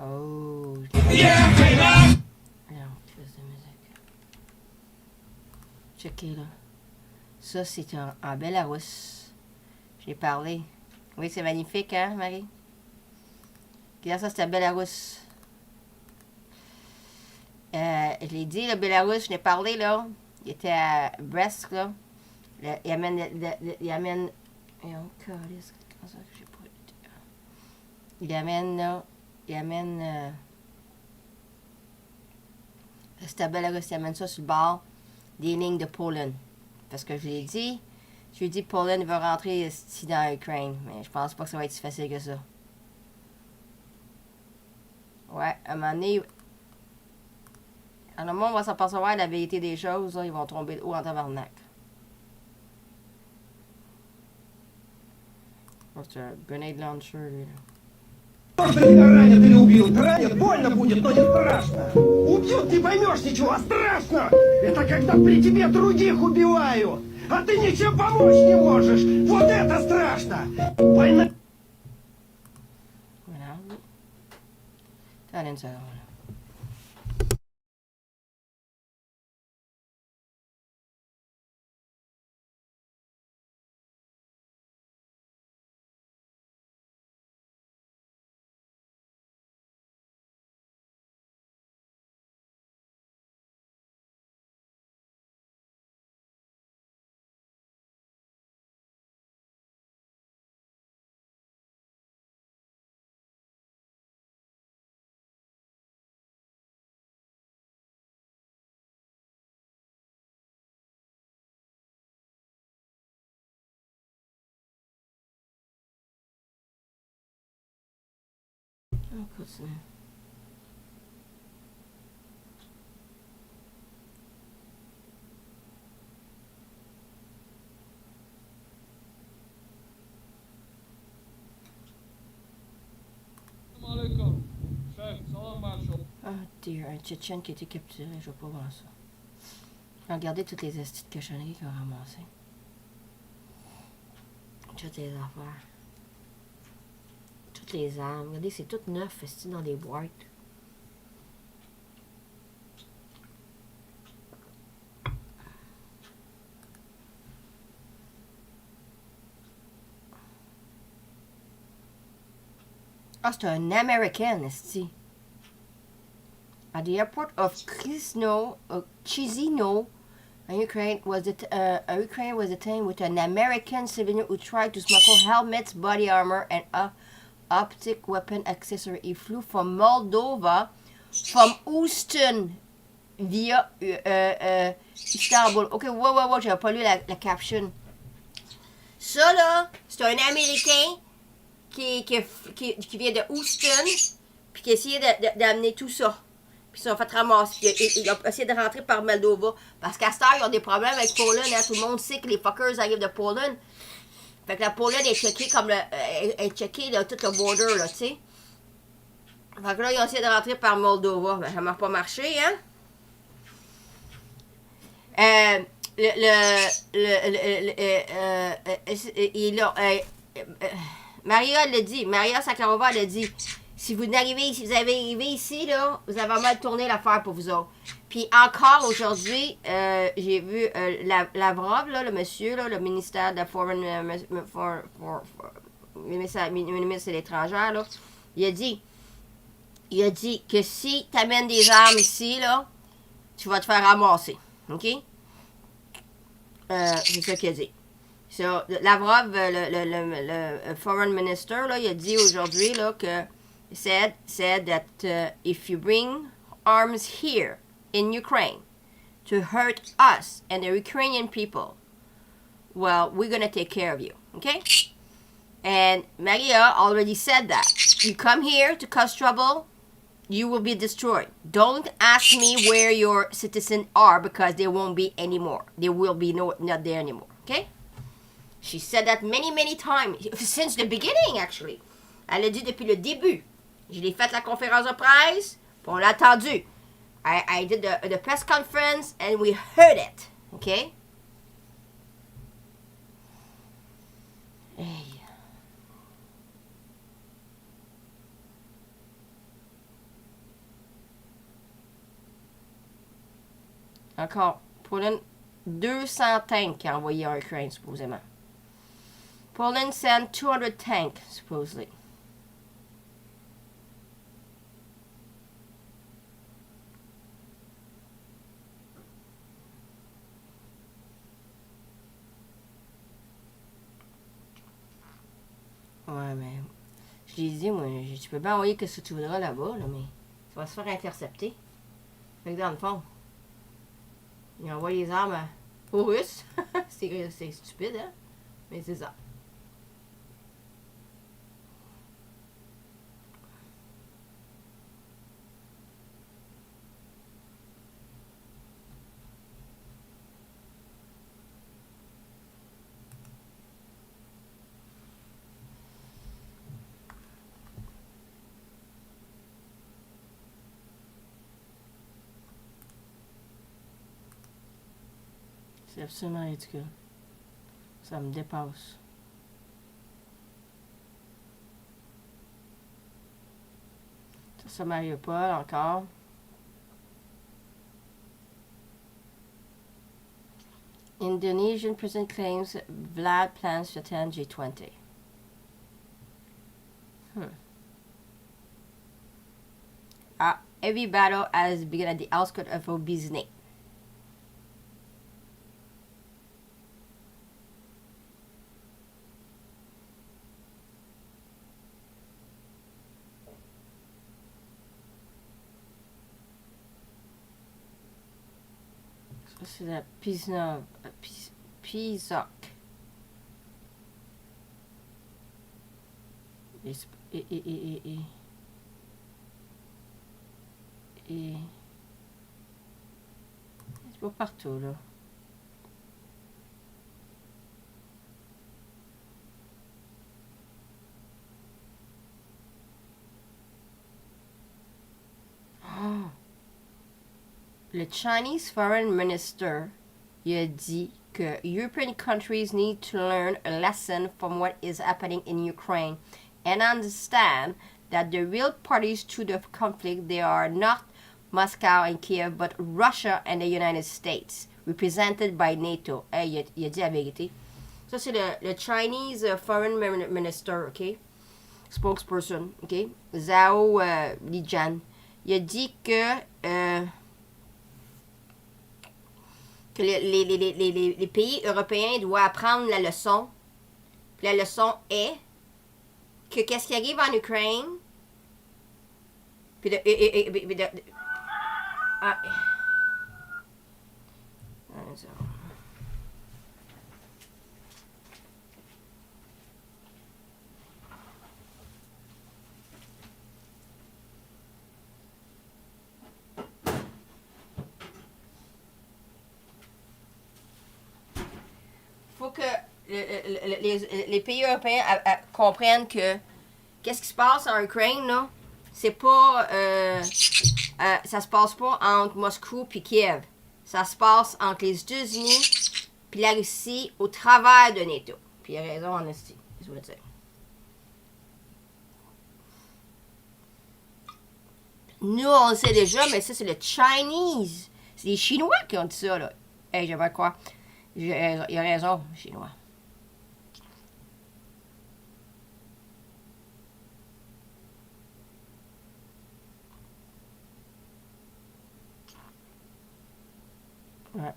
Oh. Checkez là. Ça, c'est en Bélarus. J'ai parlé. Oui, c'est magnifique, hein, Marie? Regarde ça, c'est à Bélarus. Je l'ai dit, le Bélarus, je l'ai parlé, là. Il était à Brest, là. Il amène... Il amène, là... Il amène... c'est à Bélarus, il amène ça sur le bord des lignes de Pologne. Parce que je l'ai dit... Je lui ai dit que Pologne va rentrer ici dans l'Ukraine. Mais je pense pas que ça va être si facile que ça. Ouais, à un moment donné... À un moment, on va s'apercevoir de la vérité des choses. Là, ils vont tomber haut en tabarnak. Oh, c'est un grenade launcher, lui, là. Может, тебя ранят или убьют. Ранят, больно будет, но не страшно. Убьют, не поймешь ничего, а страшно. Это когда при тебе других убивают. А ты ничем помочь не можешь. Вот это страшно. Война... Voilà. Attends une seconde. On continue. Oh dear, un Tchétchène qui a été capturé, je vais pas voir ça. Regardez toutes les astuces de cochonneries qu'ils ont ramassées. Toutes les affaires. Toutes les armes. Regardez, c'est tout neuf, c'est dans des boîtes. Ah, c'est un American, esti. At the airport of Chizino, Ukraine was detained with an American civilian who tried to smuggle helmets, body armor, and optic weapon accessory. He flew from Moldova, from Houston, via Istanbul. Ok, wow, j'avais pas lu la caption. Ça, là, c'est un Américain qui vient de Houston, puis qui a essayé d'amener tout ça. Puis ils sont fait ramasser. Ils ont essayé de rentrer par Moldova. Parce qu'à cette heure, ils ont des problèmes avec Pologne. Hein. Tout le monde sait que les fuckers arrivent de Pologne. Fait que la Pologne est checkée comme est checkée là, tout le border, là, tu sais. Fait que là, ils ont essayé de rentrer par Moldova. Ben, ça n'a pas marché, hein. Maria l'a dit. Maria Sakharova l'a dit. Si vous arrivez ici, là, vous avez mal tourné l'affaire pour vous autres. Puis encore aujourd'hui, j'ai vu Lavrov, là, le monsieur, là, le ministère de la ministre de l'étranger, là, il a dit que si tu amènes des armes ici, là, tu vas te faire ramasser. OK? C'est ça qu'il a dit. So, Lavrov, le foreign minister, là, il a dit aujourd'hui là, que said that if you bring arms here in Ukraine to hurt us and the Ukrainian people, well, we're gonna take care of you. Okay? And Maria already said that. You come here to cause trouble, you will be destroyed. Don't ask me where your citizens are because they won't be anymore. They will be not there anymore. Okay? She said that many times. Since the beginning, actually. Elle a dit depuis le début. Je l'ai fait la conférence de presse, puis on l'a entendu. I did the press conference and we heard it. Okay? Hey. Encore, Poland, 200 tanks qui a envoyé en Ukraine, supposément. Poland sent 200 tanks, supposedly. Ouais, mais je lui ai dit, moi, tu peux bien envoyer ce que tu voudras là-bas, là, mais ça va se faire intercepter. Fait que dans le fond, il envoie les armes aux Russes. C'est stupide, hein? Mais c'est ça. C'est absolument ridicule. Ça me dépasse. Ça m'arrive pas encore. Indonesian president claims Vlad plans to attend G20. A heavy battle has begun at the outskirts of Obizne. C'est la Pizok. Et c'est pas partout, là. Oh. Le Chinese Foreign Minister, il a dit que European countries need to learn a lesson from what is happening in Ukraine and understand that the real parties to the conflict, they are not Moscow and Kiev, but Russia and the United States, represented by NATO. Hey, il a dit la vérité. Ça, c'est le Chinese Foreign Minister, OK? Spokesperson, OK? Zhao Lijian. Il a dit que les pays européens doivent apprendre la leçon. Puis la leçon est que qu'est-ce qui arrive en Ukraine, puis faut que les pays européens comprennent que qu'est-ce qui se passe en Ukraine, là, c'est pas ça se passe pas entre Moscou puis Kiev. Ça se passe entre les États-Unis puis la Russie au travers de NATO. Puis il a raison en esti, je veux dire. Nous, on le sait déjà, mais ça, c'est le Chinese. C'est les Chinois qui ont dit ça, là. Hey, je vais croire. Il a raison, Chinois. Ouais.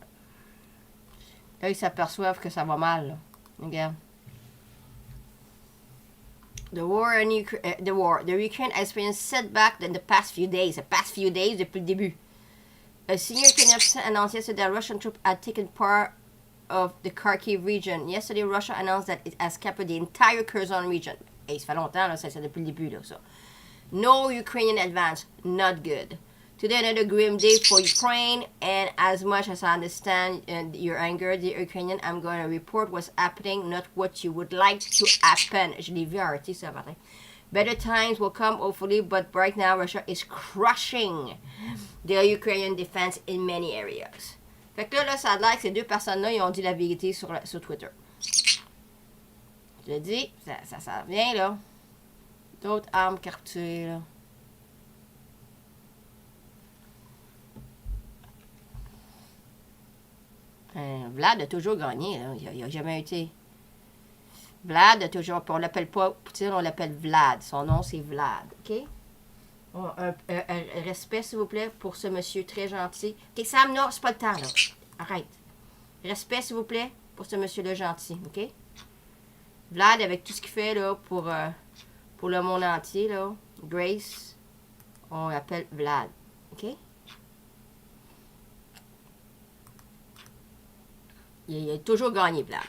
Là, ils s'aperçoivent que ça va mal, là. Regarde. The Ukraine has experienced setback in the past few days. The past few days, depuis le début. A senior Ukrainian officer announced yesterday that Russian troops had taken part of the Kharkiv region. Yesterday, Russia announced that it has captured the entire Kherson region. Et ça fait longtemps, là, c'est depuis le début, là, ça. No Ukrainian advance. Not good. Today, another grim day for Ukraine, and as much as I understand your anger, the Ukrainian, I'm going to report what's happening, not what you would like to happen. Je l'ai vu arrêter ça matin. Better times will come, hopefully, but right now, Russia is crushing the Ukrainian defense in many areas. Fait que là, ça a l'air que ces deux personnes-là, ils ont dit la vérité sur Twitter. Je le dis, ça vient, là. D'autres armes capturées, là. Vlad a toujours gagné, là. Il n'a jamais été... Vlad a toujours... On l'appelle pas Poutine, on l'appelle Vlad. Son nom, c'est Vlad, OK? Un respect, s'il vous plaît, pour ce monsieur très gentil. OK, Sam, non, c'est pas le temps, là. Arrête. Respect, s'il vous plaît, pour ce monsieur-là gentil, OK? Vlad, avec tout ce qu'il fait, là, pour le monde entier, là, Grace, on l'appelle Vlad, OK? Il a toujours gagné, Vlad.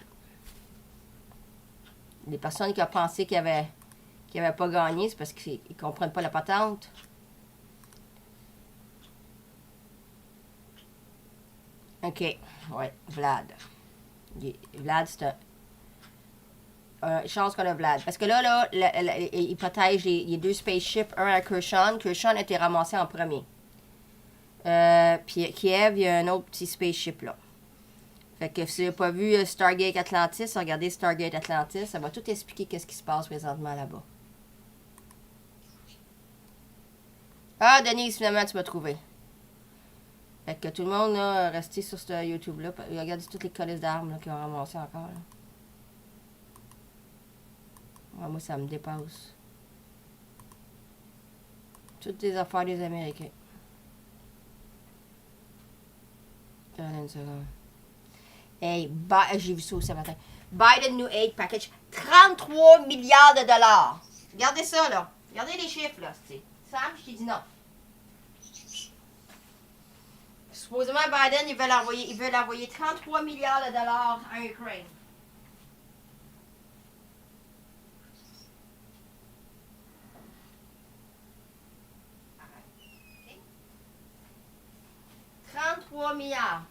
Les personnes qui ont pensé qu'il n'avait pas gagné, c'est parce qu'ils ne comprennent pas la patente. OK. Ouais, Vlad. Vlad, c'est un... chance qu'on a Vlad. Parce que là, il protège les deux spaceships, un à Kherson. Kherson a été ramassé en premier. Puis Kiev, il y a un autre petit spaceship là. Fait que si vous n'avez pas vu Stargate Atlantis, regardez Stargate Atlantis, ça va tout expliquer qu'est-ce qui se passe présentement là-bas. Ah, Denise, finalement, tu m'as trouvé. Fait que tout le monde, là, resté sur ce YouTube-là. Regardez toutes les colis d'armes qu'ils ont ramassées encore, là. Ouais, moi, ça me dépasse. Toutes les affaires des Américains. Attendez une seconde. Hey, j'ai vu ça aussi ce matin. Biden New Aid Package, 33 milliards de dollars. Regardez ça, là. Regardez les chiffres, là. Sam, je t'ai dit non. Supposément, Biden, il veut envoyer 33 milliards de dollars à Ukraine. Okay. 33 milliards.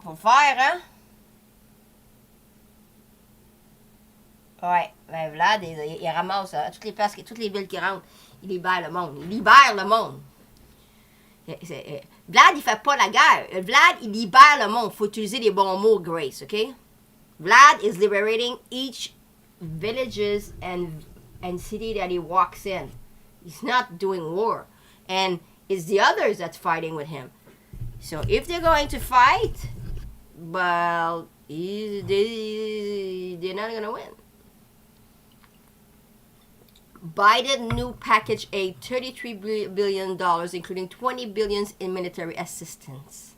Faut faire, hein? Ouais, ben Vlad, il ramasse toutes les places, toutes les villes qui rentrent. Il libère le monde. Il libère le monde. Vlad, il fait pas la guerre. Vlad, il libère le monde. Faut utiliser les bons mots, Grace, OK? Vlad is liberating each villages and city that he walks in. He's not doing war. And it's the others that's fighting with him. So if they're going to fight... Well, they're not going to win. Biden new package aid, $33 billion, including $20 billion in military assistance.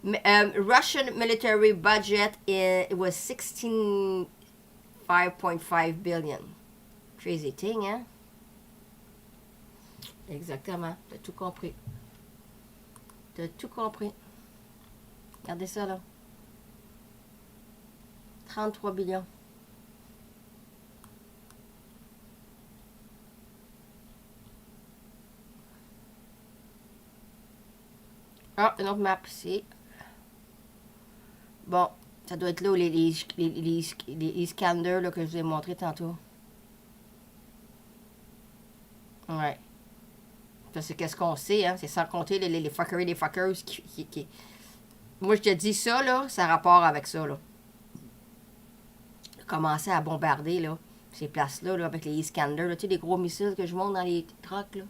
Russian military budget was $5.5 billion. Crazy thing, hein? Exactement. T'as tout compris. T'as tout compris. Regardez ça, là. 33 billions. Ah, une autre map ici. Bon, ça doit être là où les scanners là, que je vous ai montré tantôt. Ouais. Parce que qu'est-ce qu'on sait, hein? C'est sans compter les fuckeries des fuckers qui... Moi, je te dis ça, là, ça a rapport avec ça, là. Commencer à bombarder, là, ces places-là, là, avec les scanners, là, tu sais, les gros missiles que je monte dans les trucks, là.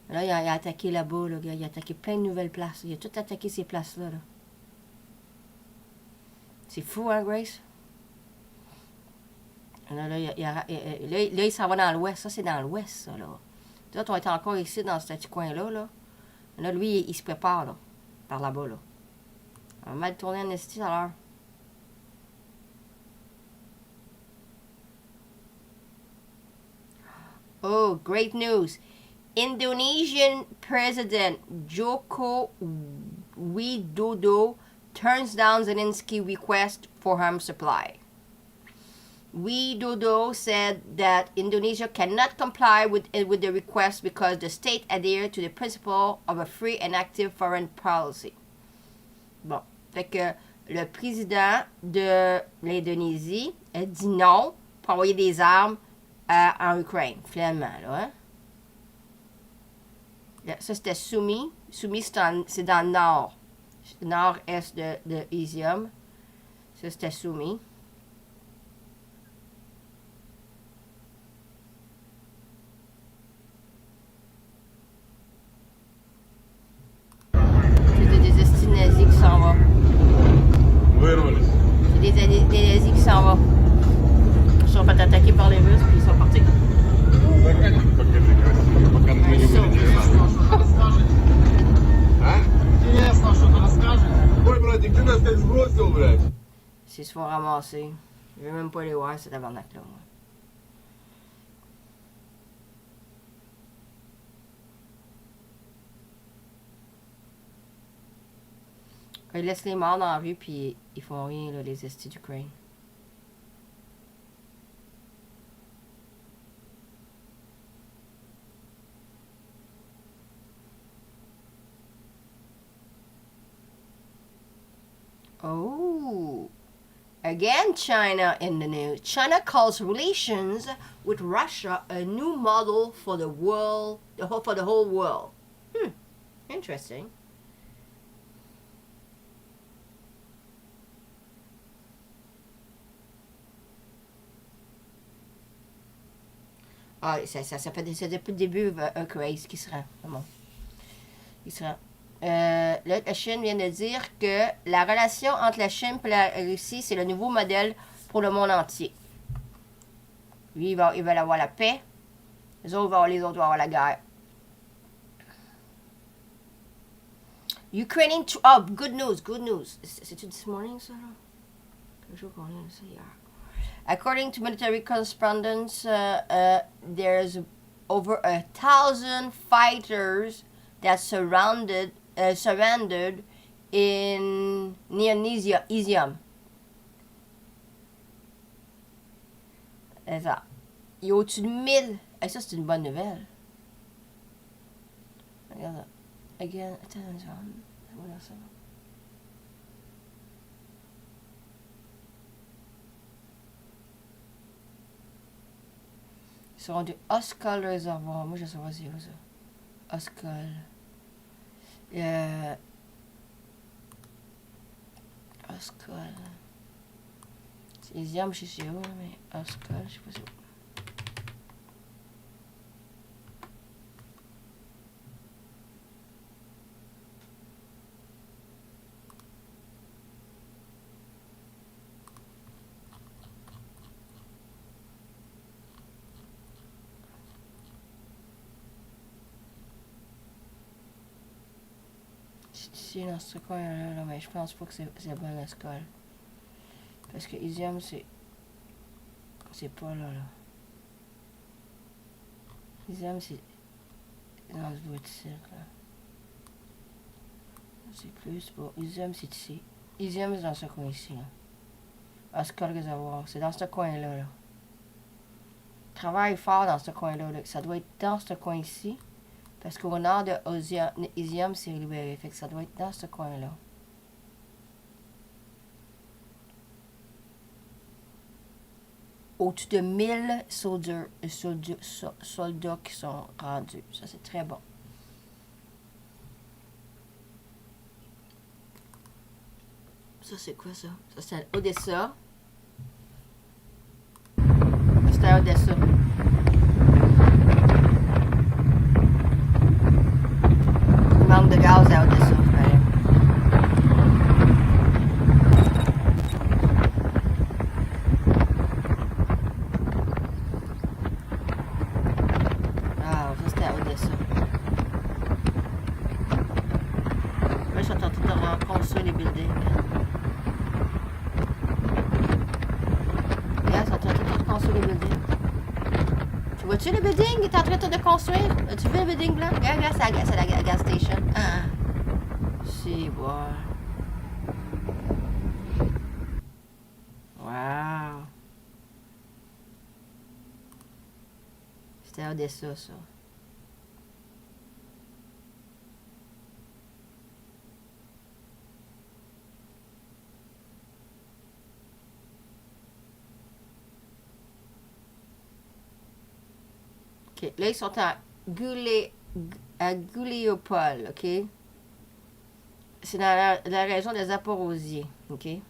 Là, il a attaqué là-bas, là, il a attaqué plein de nouvelles places. Il a tout attaqué ces places-là, là. C'est fou, hein, Grace? Là, il s'en va dans l'ouest. Ça, c'est dans l'ouest, ça, là. Là, on est encore ici, dans ce petit coin-là, là. Là, lui, il se prépare, là. Par là-bas, là. On va mal tourner en esti, à l'heure. Oh, great news. Indonesian President Joko Widodo turns down Zelensky's request for arms supply. Widodo said that Indonesia cannot comply with the request because the state adheres to the principle of a free and active foreign policy. Bon, fait que le président de l'Indonésie a dit non pour envoyer des armes en Ukraine, finalement, là, hein? Là, ça, c'était Soumis. Soumis, c'est dans le nord. Nord-est de Izium. Ça, c'était Soumis. C'est des estis nazis qui s'en vont. C'est des nazis qui s'en vont. Ils sont fait attaquer par les Russes, puis ils sont partis. S'ils se font ramasser, je vais même pas les voir, cet tabarnak-là, moi. Ils laissent les morts dans la rue, puis ils font rien, là, les estis d'Ukraine. Oh, again, China in the news. China calls relations with Russia a new model for the world, for the whole world. Interesting. Ah, ça fait c'est depuis le début un craze qui se rend. Bon. Il se rend. Là, la Chine vient de dire que la relation entre la Chine et la Russie, c'est le nouveau modèle pour le monde entier. Lui, ils veulent avoir la paix. Les autres vont avoir la guerre. Ukrainian... Oh, good news. C'est-tu this morning, ça, là? Quel jour qu'on est, ça, hier? According to military correspondence, there's over 1,000 fighters that surrendered in near Izium. C'est ça. Il y a au-dessus de 1000. Et ça, c'est une bonne nouvelle. Regarde ça. Again, attention. Voilà ça. Ils sont rendus Oskol réservoir. Moi, je sais pas c'est où ça. Oskol. Oskol. C'est Izium, je sais où, mais Oskol, je sais pas c'est où. Ici, dans ce coin-là, mais je pense pas que c'est la bonne escale. Parce que Izium, c'est pas là. Izium, c'est... Non, ça doit être ici, là. C'est plus pas... Izium, c'est ici. Izium, c'est dans ce coin ici, là. Escale réservoir, c'est dans ce coin-là, là. Travaille fort dans ce coin-là, là. Ça doit être dans ce coin ici. Parce qu'au nord de Izium, c'est libéré. Fait que ça doit être dans ce coin-là. Au-dessus de 1000 soldats qui sont rendus. Ça, c'est très bon. Ça, c'est quoi, ça? Ça, c'est Odessa. C'était Odessa. Manque de gaz à Odessa, frère. en train de reconstruire les buildings. Regarde, ils sont en train de reconstruire les buildings. Tu vois-tu le building? Il est en train de construire. As-tu vu le building blanc? Regarde, c'est la gas station. Ah! C'est bon. Wow! C'était Odessa, ça. OK. Là, ils sont à Guléopole, OK? C'est dans la région des Zaporosiers, OK? Les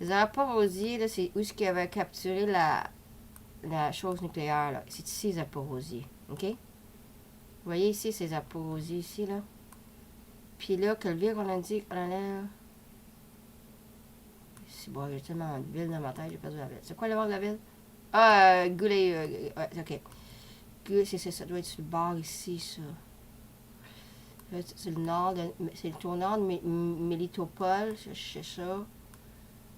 Zaporosiers, là, c'est où est-ce qu'ils avaient capturé la chose nucléaire, là. C'est ici, les Zaporosiers, OK? Vous voyez ici, ces Zaporosiers, ici, là? Puis là, quelle ville on a dit qu'on allait, là? C'est bon, j'ai tellement de ville dans ma tête, j'ai perdu la ville. C'est quoi le nom de la ville? Ah, Goulet, OK. Ça doit être sur le bord ici, ça. C'est le nord, c'est le tournant de Mélitopole, je sais ça.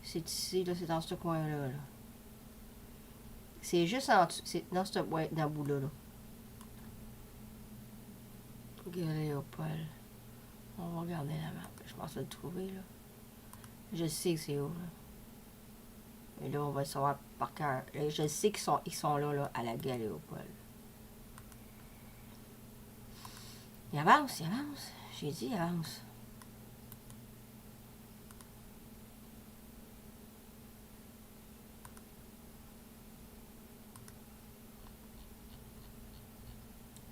C'est ici, là, c'est dans ce coin-là. Là. C'est juste en dessous, c'est dans ce bout-là. Là. Guléopole. On va regarder la map. Je pense le trouver, là. Je sais que c'est où, là. Et là, on va le savoir par cœur. Je sais qu'ils sont là, à la Guléopole. Il avance. J'ai dit, il avance.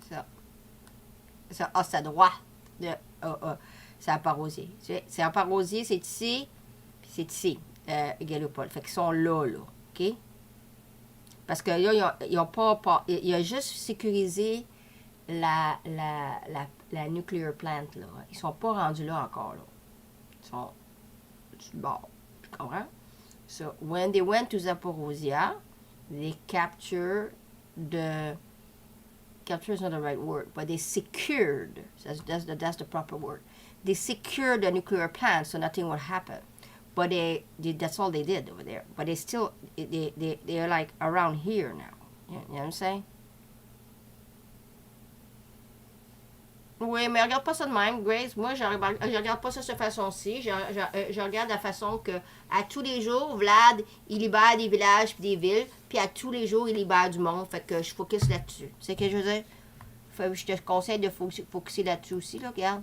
Ça. Ah, c'est à droite. C'est à Parrosier. C'est à Parrosier, c'est ici. Puis c'est ici, Guléopole. Fait qu'ils sont là, OK? Parce que là, ils ont pas... Il a juste sécurisé la nuclear plant, là. Ils sont pas rendus là encore, là. Ils sont du bord. Tu comprends? So, when they went to Zaporozhia, they captured the... Capture is not the right word, but they secured, that's the proper word. They secured the nuclear plant so nothing would happen. But that's all they did over there. But they still, they're like around here now. You know what I'm saying? Oui, mais regarde pas ça de même, Grace. Moi, je regarde pas ça de cette façon-ci. Je regarde la façon que, à tous les jours, Vlad, il libère des villages et des villes, puis à tous les jours, il libère du monde. Fait que je focus là-dessus. Tu sais ce que je veux dire? Je te conseille de focuser là-dessus aussi, là, regarde.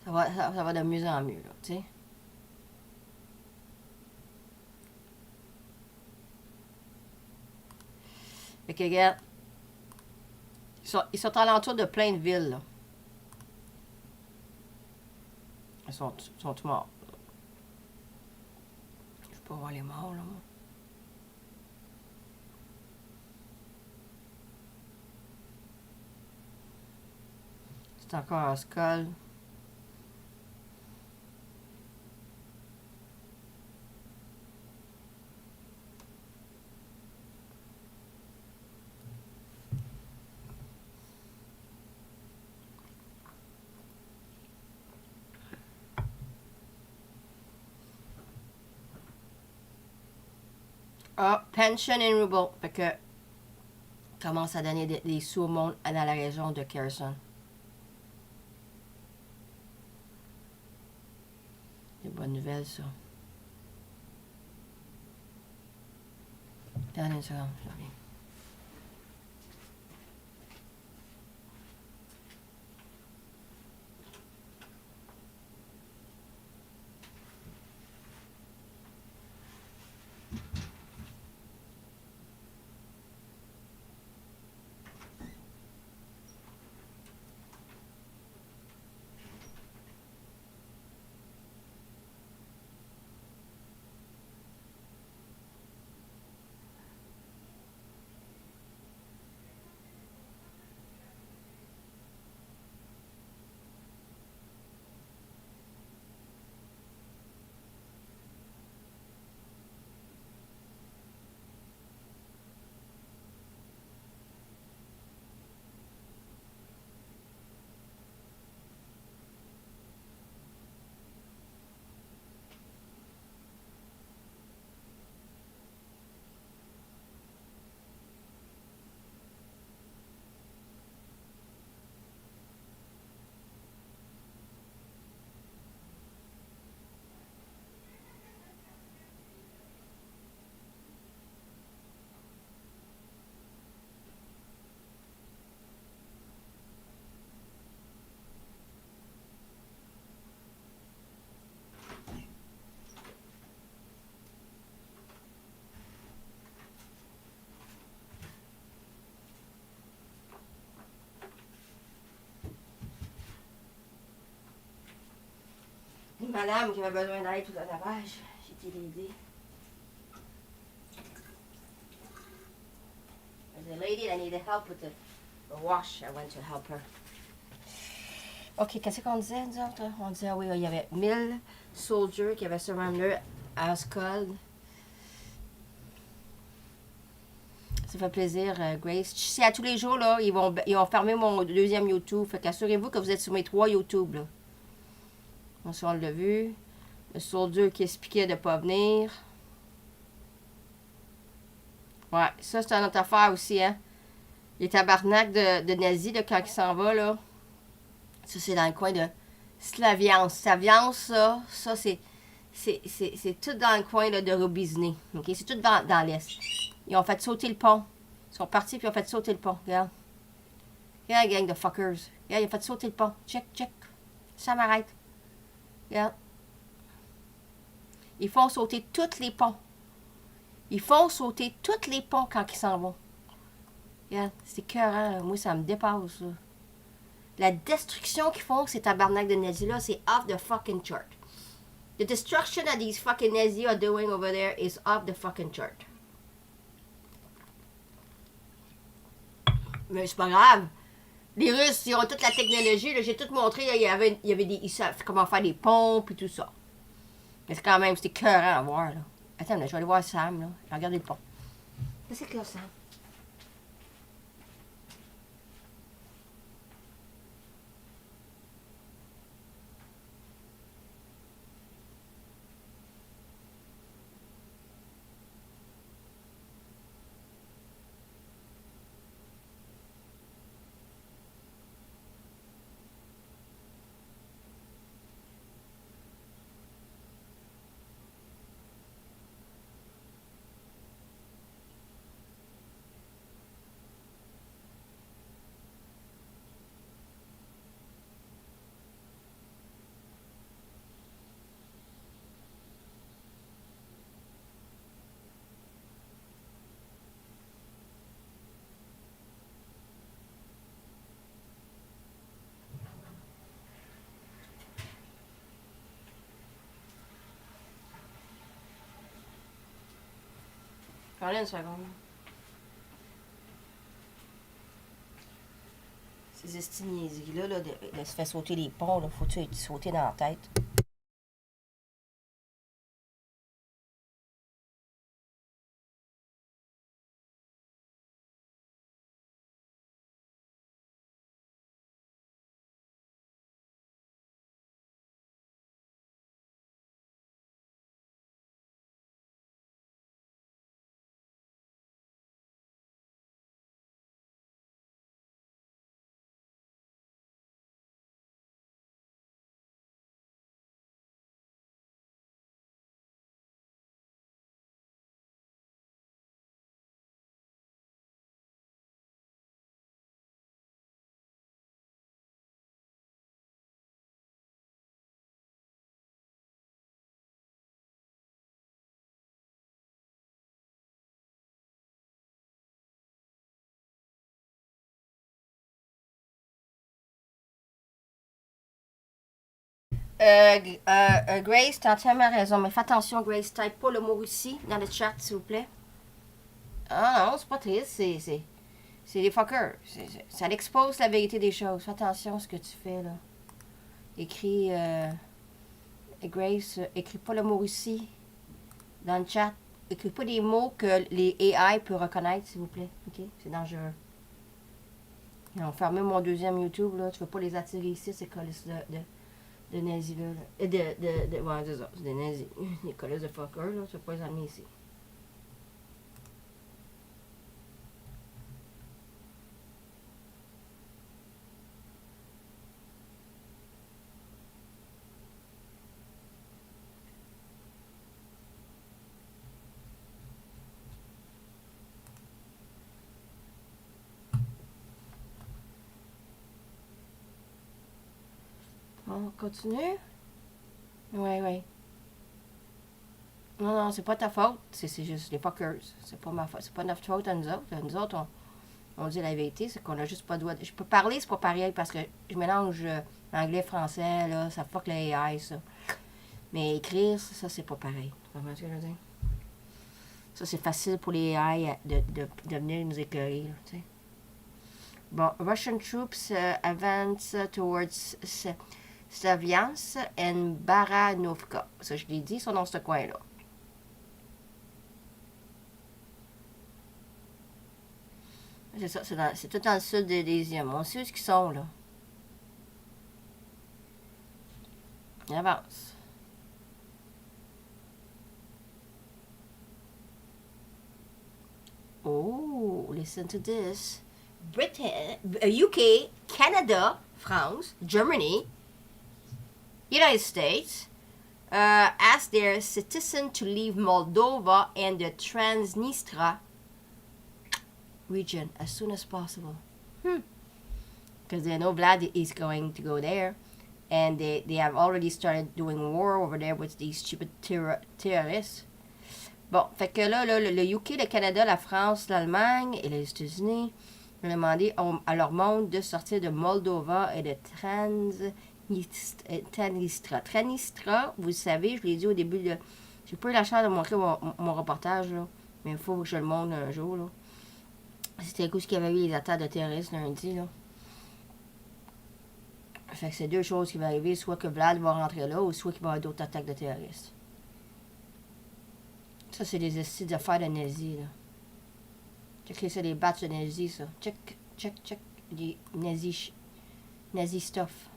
Ça va de mieux en mieux, là, tu sais. Fait que, regarde. Ils sont alentour de plein de villes, là. Ils sont tous morts. Je peux pas voir les morts, là, moi. C'est encore un skull. Ah, pension in ruble. Fait que commence à donner des sous au monde dans la région de Kherson. Des bonnes nouvelles, ça. Attends une seconde, je reviens. Une madame qui avait besoin d'aide tout à lavage. J'ai été l'aider. There's a lady that needed help with the wash. I went to help her. OK, qu'est-ce qu'on disait, nous autres? On disait, oui, il y avait 1000 soldiers qui avaient surrendered à Skull. Ça fait plaisir, Grace. Si à tous les jours, là, ils vont fermer mon deuxième YouTube. Fait qu'assurez-vous que vous êtes sur mes 3 YouTube, là. On l'a vu. Le soldier qui expliquait de ne pas venir. Ouais, ça, c'est une autre affaire aussi, hein. Les tabarnaks de nazis, là, quand ils s'en vont, là. Ça, c'est dans le coin de Slaviance. Slaviance, ça c'est tout dans le coin là, de Robizny. OK? C'est tout dans l'Est. Ils ont fait sauter le pont. Ils sont partis puis ils ont fait sauter le pont. Regarde. Regarde, gang de fuckers. Regarde, ils ont fait sauter le pont. Check, check. Ça m'arrête. Regarde. Ils font sauter tous les ponts. Ils font sauter tous les ponts quand ils s'en vont. Regarde, c'est écœurant. Moi, ça me dépasse, là. La destruction qu'ils font, ces tabarnak de nazis-là, c'est off the fucking chart. The destruction that these fucking nazis are doing over there is off the fucking chart. Mais c'est pas grave. Les Russes, ils ont toute la technologie. J'ai tout montré. Là, il y avait des, ils savent comment faire des pompes et tout ça. Mais c'est quand même, c'était écœurant à voir. Là. Attends, là, je vais aller voir Sam. Là. Regardez le pont. Qu'est-ce que c'est que Sam? Attendez une seconde. Ces estiniaiseries-là, là, de se faire sauter les ponts, là, faut-tu être sauté dans la tête? Grace, t'as entièrement raison, mais fais attention, Grace, type pas le mot Russie dans le chat, s'il vous plaît. Ah non, c'est pas triste, c'est des fuckers. Ça expose la vérité des choses. Fais attention à ce que tu fais, là. Écris, Grace, écris pas le mot Russie dans le chat. Écris pas des mots que les AI peuvent reconnaître, s'il vous plaît. OK? C'est dangereux. Ils ont fermé mon deuxième YouTube, là. Tu veux pas les attirer ici, ces colis de nazis, là. Ouais, c'est ça. C'est des nazis. Les colis de fuckers, là. Tu veux pas les amener ici. On continue? Oui, oui. Non, non, c'est pas ta faute. C'est juste les fuckers. C'est pas ma faute. C'est pas notre faute à nous autres. Nous autres, on dit la vérité, c'est qu'on a juste pas de droit. Je peux parler, c'est pas pareil parce que je mélange anglais, français, là. Ça fuck les AI, ça. Mais écrire, ça c'est pas pareil. Tu comprends ce que je veux dire? Ça, c'est facile pour les AI de venir nous éclairer, là, tu sais. Bon, Russian troops advance towards Slaviansk and Baranovka. Ça, je l'ai dit, ils sont dans ce coin-là. C'est ça, c'est tout dans le sud des îles. On sait où ils sont, là. On avance. Oh, listen to this. Britain, UK, Canada, France, Germany, United States ask their citizens to leave Moldova and the Transnistria region as soon as possible. Because they know Vlad is going to go there. And they have already started doing war over there with these stupid terrorists. Bon, fait que là, le UK, le Canada, la France, l'Allemagne et les États-Unis ont demandé à leur monde de sortir de Moldova et de Transnistria. Transnistria, vous savez, je l'ai dit au début, j'ai pas eu la chance de montrer mon reportage, là, mais il faut que je le montre un jour. Là. C'était à cause qu'il y avait eu les attaques de terroristes lundi. Là. Fait que c'est deux choses qui vont arriver, soit que Vlad va rentrer là, ou soit qu'il va y avoir d'autres attaques de terroristes. Ça, c'est des estimes d'affaires de nazis, là. Checkez ça, les batchs de nazis, ça. Check. Les nazis stuff.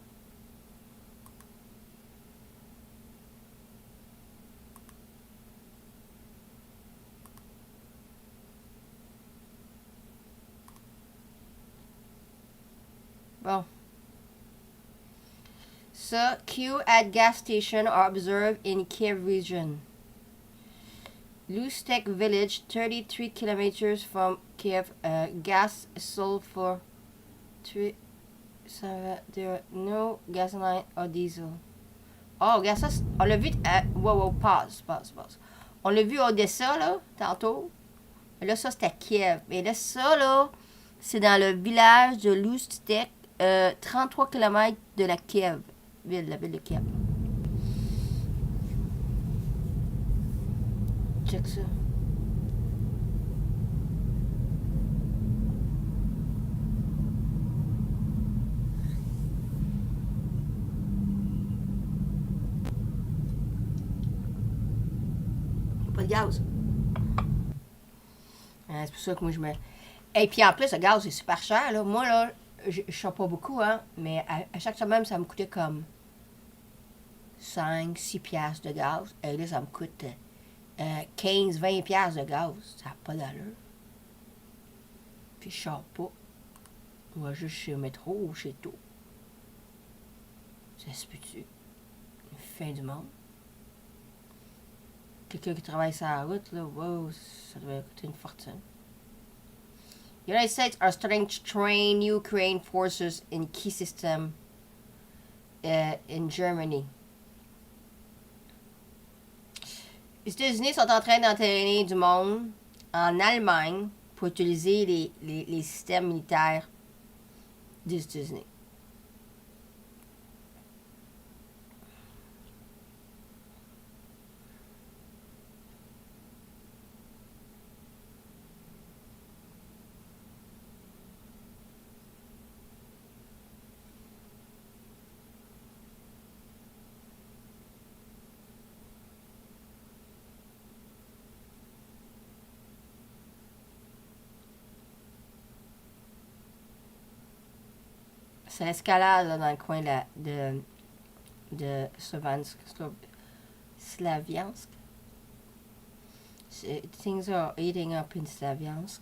Bon. So, queue at gas station are observed in Kiev region. Lustek village, 33 kilometers from Kiev. Gas sold for 3. There are no gasoline or diesel. Oh, regarde ça, on l'a vu. Wow, passe. On l'a vu Odessa, là, tantôt. Mais là, ça, c'était à Kiev. Mais là, ça, là, c'est dans le village de Lustek, 33 km de la Kiev. La ville de Kiev. Check ça. Pas de gaz. C'est pour ça que moi je me... Et puis en plus, le gaz, c'est super cher, là. Moi, là, je sors pas beaucoup, hein. Mais à chaque semaine, ça me coûtait comme 5-6 piastres de gaz. Et là, ça me coûte 15-20 piastres de gaz. Ça n'a pas d'allure. Puis je sors pas. On va juste chez le métro ou chez tout. Ça se peut-tu? Fin du monde. Quelqu'un qui travaille sur la route, là, wow, ça devrait coûter une fortune. United States are starting to train Ukraine forces in key system in Germany. Les États-Unis sont en train d'entraîner du monde en Allemagne pour utiliser les systèmes militaires des États-Unis. C'est l'escalade là, dans le coin de Slaviansk. Things are eating up in Slaviansk.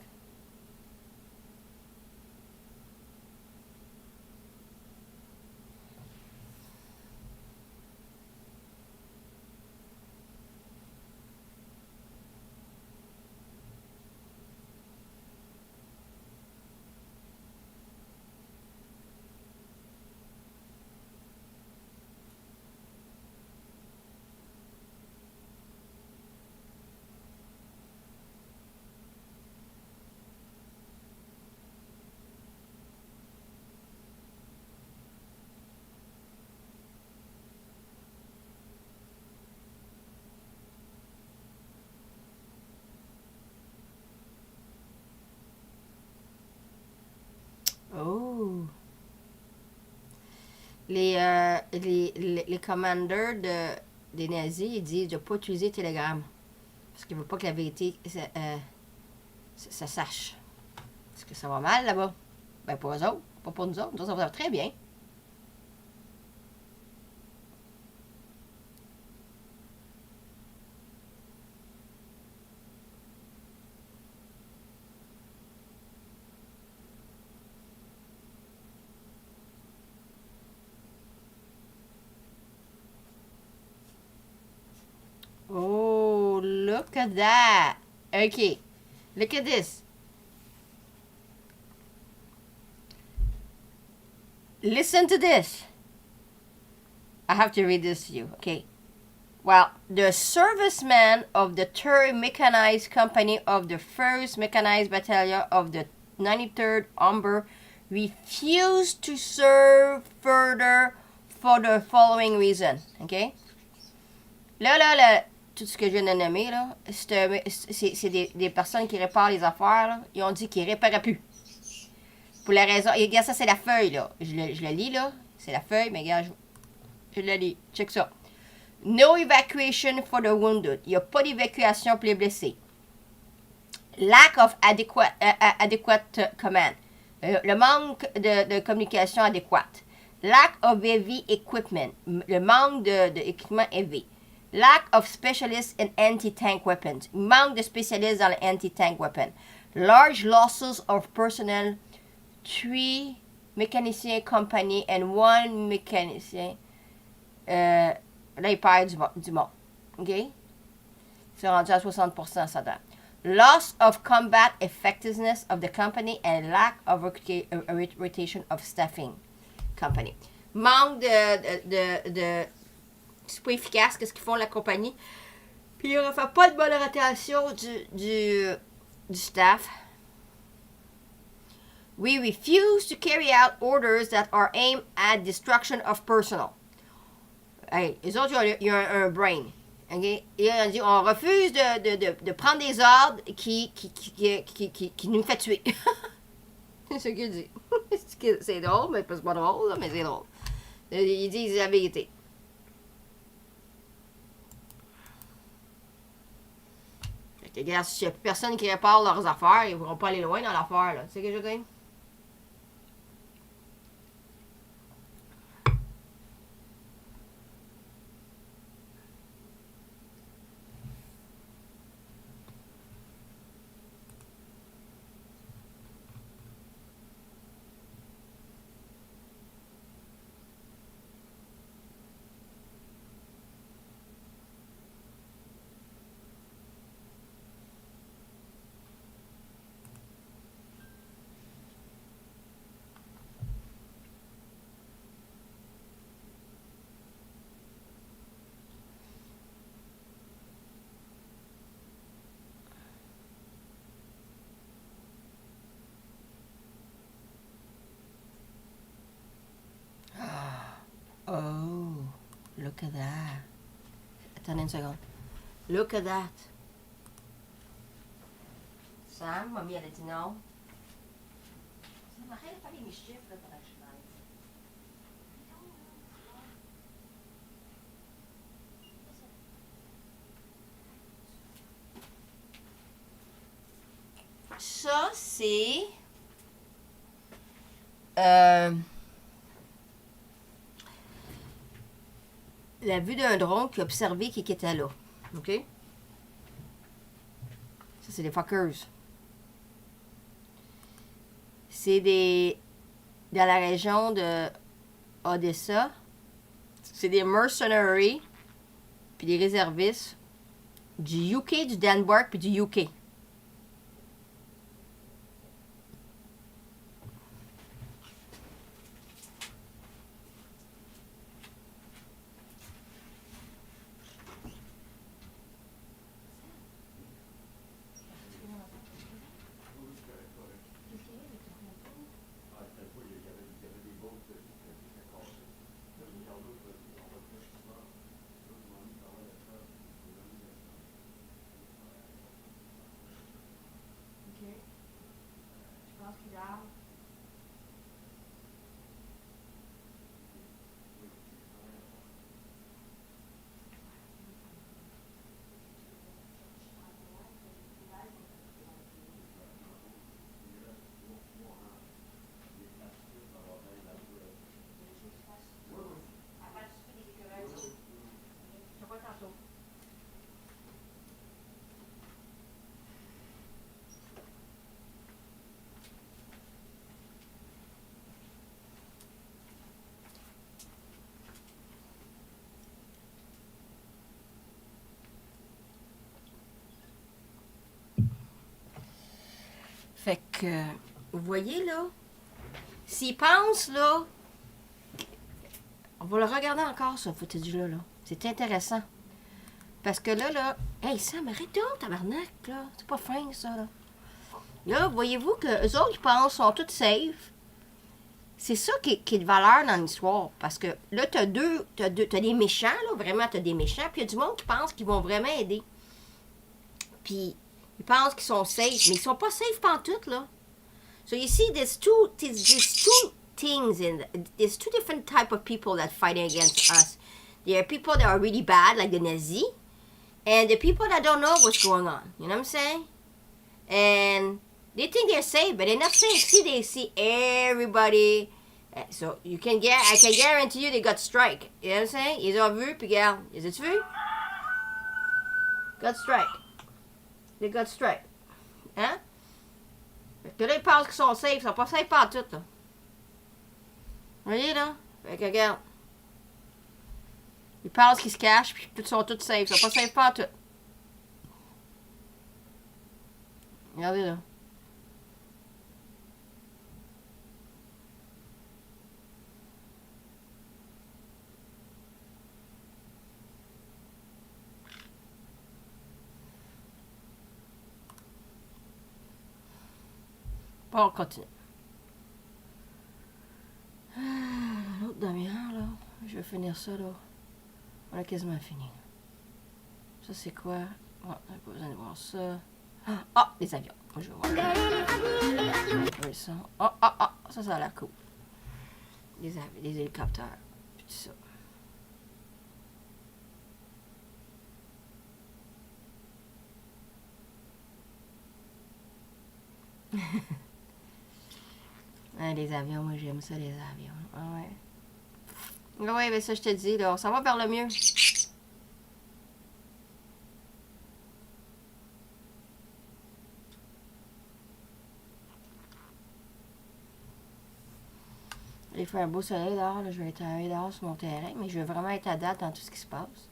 les commanders des nazis, ils disent de ne pas utiliser Telegram. Parce qu'ils ne veulent pas que la vérité ça sache. Est-ce que ça va mal là-bas? Ben pour eux autres, pas pour nous autres. Nous autres, ça va très bien. Oh, look at that. Okay, look at this. Listen to this. I have to read this to you, okay? Well, the servicemen of the 3rd Mechanized Company of the 1st Mechanized Battalion of the 93rd Umber refused to serve further for the following reason, okay? Là, tout ce que je viens de nommer, là, c'est des personnes qui réparent les affaires, là. Ils ont dit qu'ils ne réparaient plus. Pour la raison... Et regarde, ça, c'est la feuille, là. Je le lis, là. C'est la feuille, mais regarde, je le lis. Check ça. No evacuation for the wounded. Il n'y a pas d'évacuation pour les blessés. Lack of adequate command. Le manque de communication adéquate. Lack of heavy equipment. Le manque d'équipement élevé. Lack of specialists in anti-tank weapons. Manque de spécialistes dans les anti-tank weapons. Large losses of personnel. 3 mécaniciens compagnie and 1 mécanicien. Là, il perd du monde. OK? C'est rendu à 60%, ça donne. Loss of combat effectiveness of the company and lack of rotation of staffing company. Manque de c'est pas efficace, qu'est-ce qu'ils font la compagnie. Puis il ne fait pas de bonne rotation du staff. We refuse to carry out orders that are aimed at destruction of personnel. Hey, les autres, ils ont un brain. Okay? Ils ont dit, on refuse de prendre des ordres qui nous fait tuer. C'est ce qu'il dit. C'est drôle, mais c'est pas drôle, mais c'est drôle. Ils disent la vérité. Regarde, s'il n'y a plus personne qui répare leurs affaires, ils ne pourront pas aller loin dans l'affaire, là. Tu sais ce que je veux dire? Oh, look at that. Attendez une seconde. Look at that. Sam, mamie, elle a dit non. Arrête de faire les mischiefs, là, pendant que je suis là. Ça, c'est... la vue d'un drone qui a observé qui était là. OK? Ça, c'est des fuckers. C'est des... dans la région de Odessa. C'est des mercenaries puis des réservistes du UK, du Danemark puis du UK. Fait que, vous voyez là, s'ils pensent là, on va le regarder encore ce footage-là. Là. C'est intéressant. Parce que là, hey Sam, arrête donc, tabarnak, là. C'est pas fin ça, là. Là, voyez-vous que eux autres, ils pensent, sont tous safe. C'est ça qui est de valeur dans l'histoire. Parce que là, t'as des méchants, là, vraiment, t'as des méchants, puis il y a du monde qui pense qu'ils vont vraiment aider. Puis, ils pensent qu'ils sont safe, mais ils sont pas safe pantoute, là. So, you see, there's two things there's two different type of people that fighting against us. There are people that are really bad, like the Nazi, and the people that don't know what's going on. You know what I'm saying? And they think they're safe, but they're not safe. See, they see everybody. So I can guarantee you they got strike. You know what I'm saying? Ils ont vu, puis regarde, les as-tu vu? Got strike. They got strike. Hein? Fait que là, ils pensent qu'ils sont safe. Ils sont pas safe pas tout, là. Vous voyez, là? Fait que regarde. Ils pensent qu'ils se cachent, puis ils sont tous safe. Ils sont pas safe pas tout. Regardez, là. Bon, on continue. L'autre demi-heure, là. Je vais finir ça, là. On a quasiment fini. Ça, c'est quoi? Ouais, on n'a pas besoin de voir ça. Ah, les avions. Moi, je vais voir. Oui, ça. Ça a l'air cool. Les hélicoptères. Puis tout ça. Ah, les avions, moi j'aime ça, les avions. Ah ouais. Ah ouais, mais ça je te dis, là, on s'en va vers le mieux. Il fait un beau soleil dehors, là, je vais être allé dehors sur mon terrain, mais je veux vraiment être à date dans tout ce qui se passe.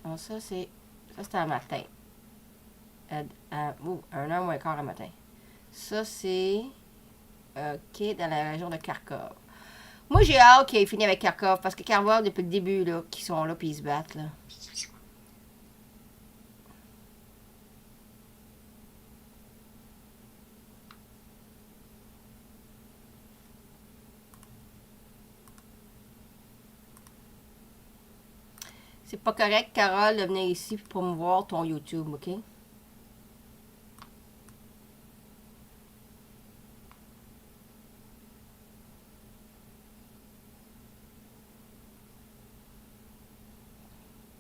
Alors ça, c'est... Ça, c'était un matin. 1h moins quart à matin. Ça, c'est... OK, dans la région de Kharkov. Moi, j'ai hâte qu'il ait fini avec Kharkov, parce que Kharkov, depuis le début, là, qu'ils sont là, puis ils se battent, là. C'est pas correct, Carole, de venir ici pour promouvoir ton YouTube, OK?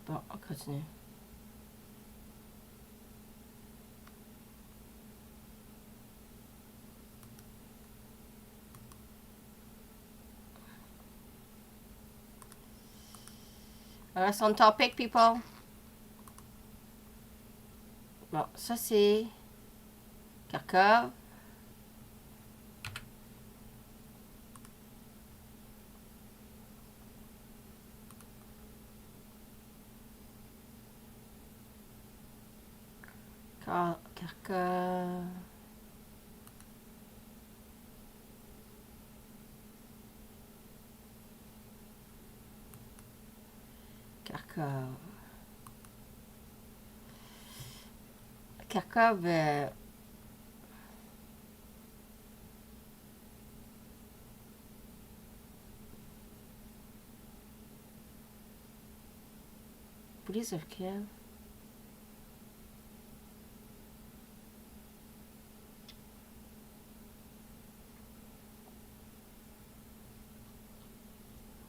Bon, on continue. Reste on topic, people. Bon, ça c'est Kharkov. Kharkov. Kharkov, Police of Kiev.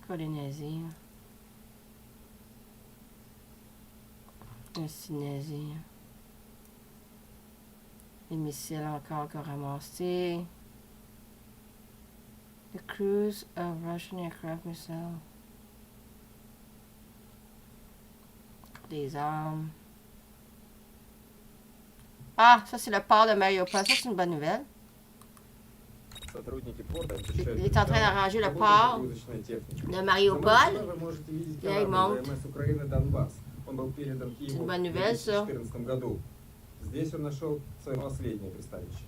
Quoi les nazis? C'est nazi. Les missiles encore ramassés. The cruise of Russian aircraft missiles. Des armes. Ah, ça c'est le port de Mariupol. Ça c'est une bonne nouvelle. Il est en train d'arranger le port de Mariupol. Là, il monte. C'est une bonne nouvelle, ça. Здесь он нашел свое последнее пристанище.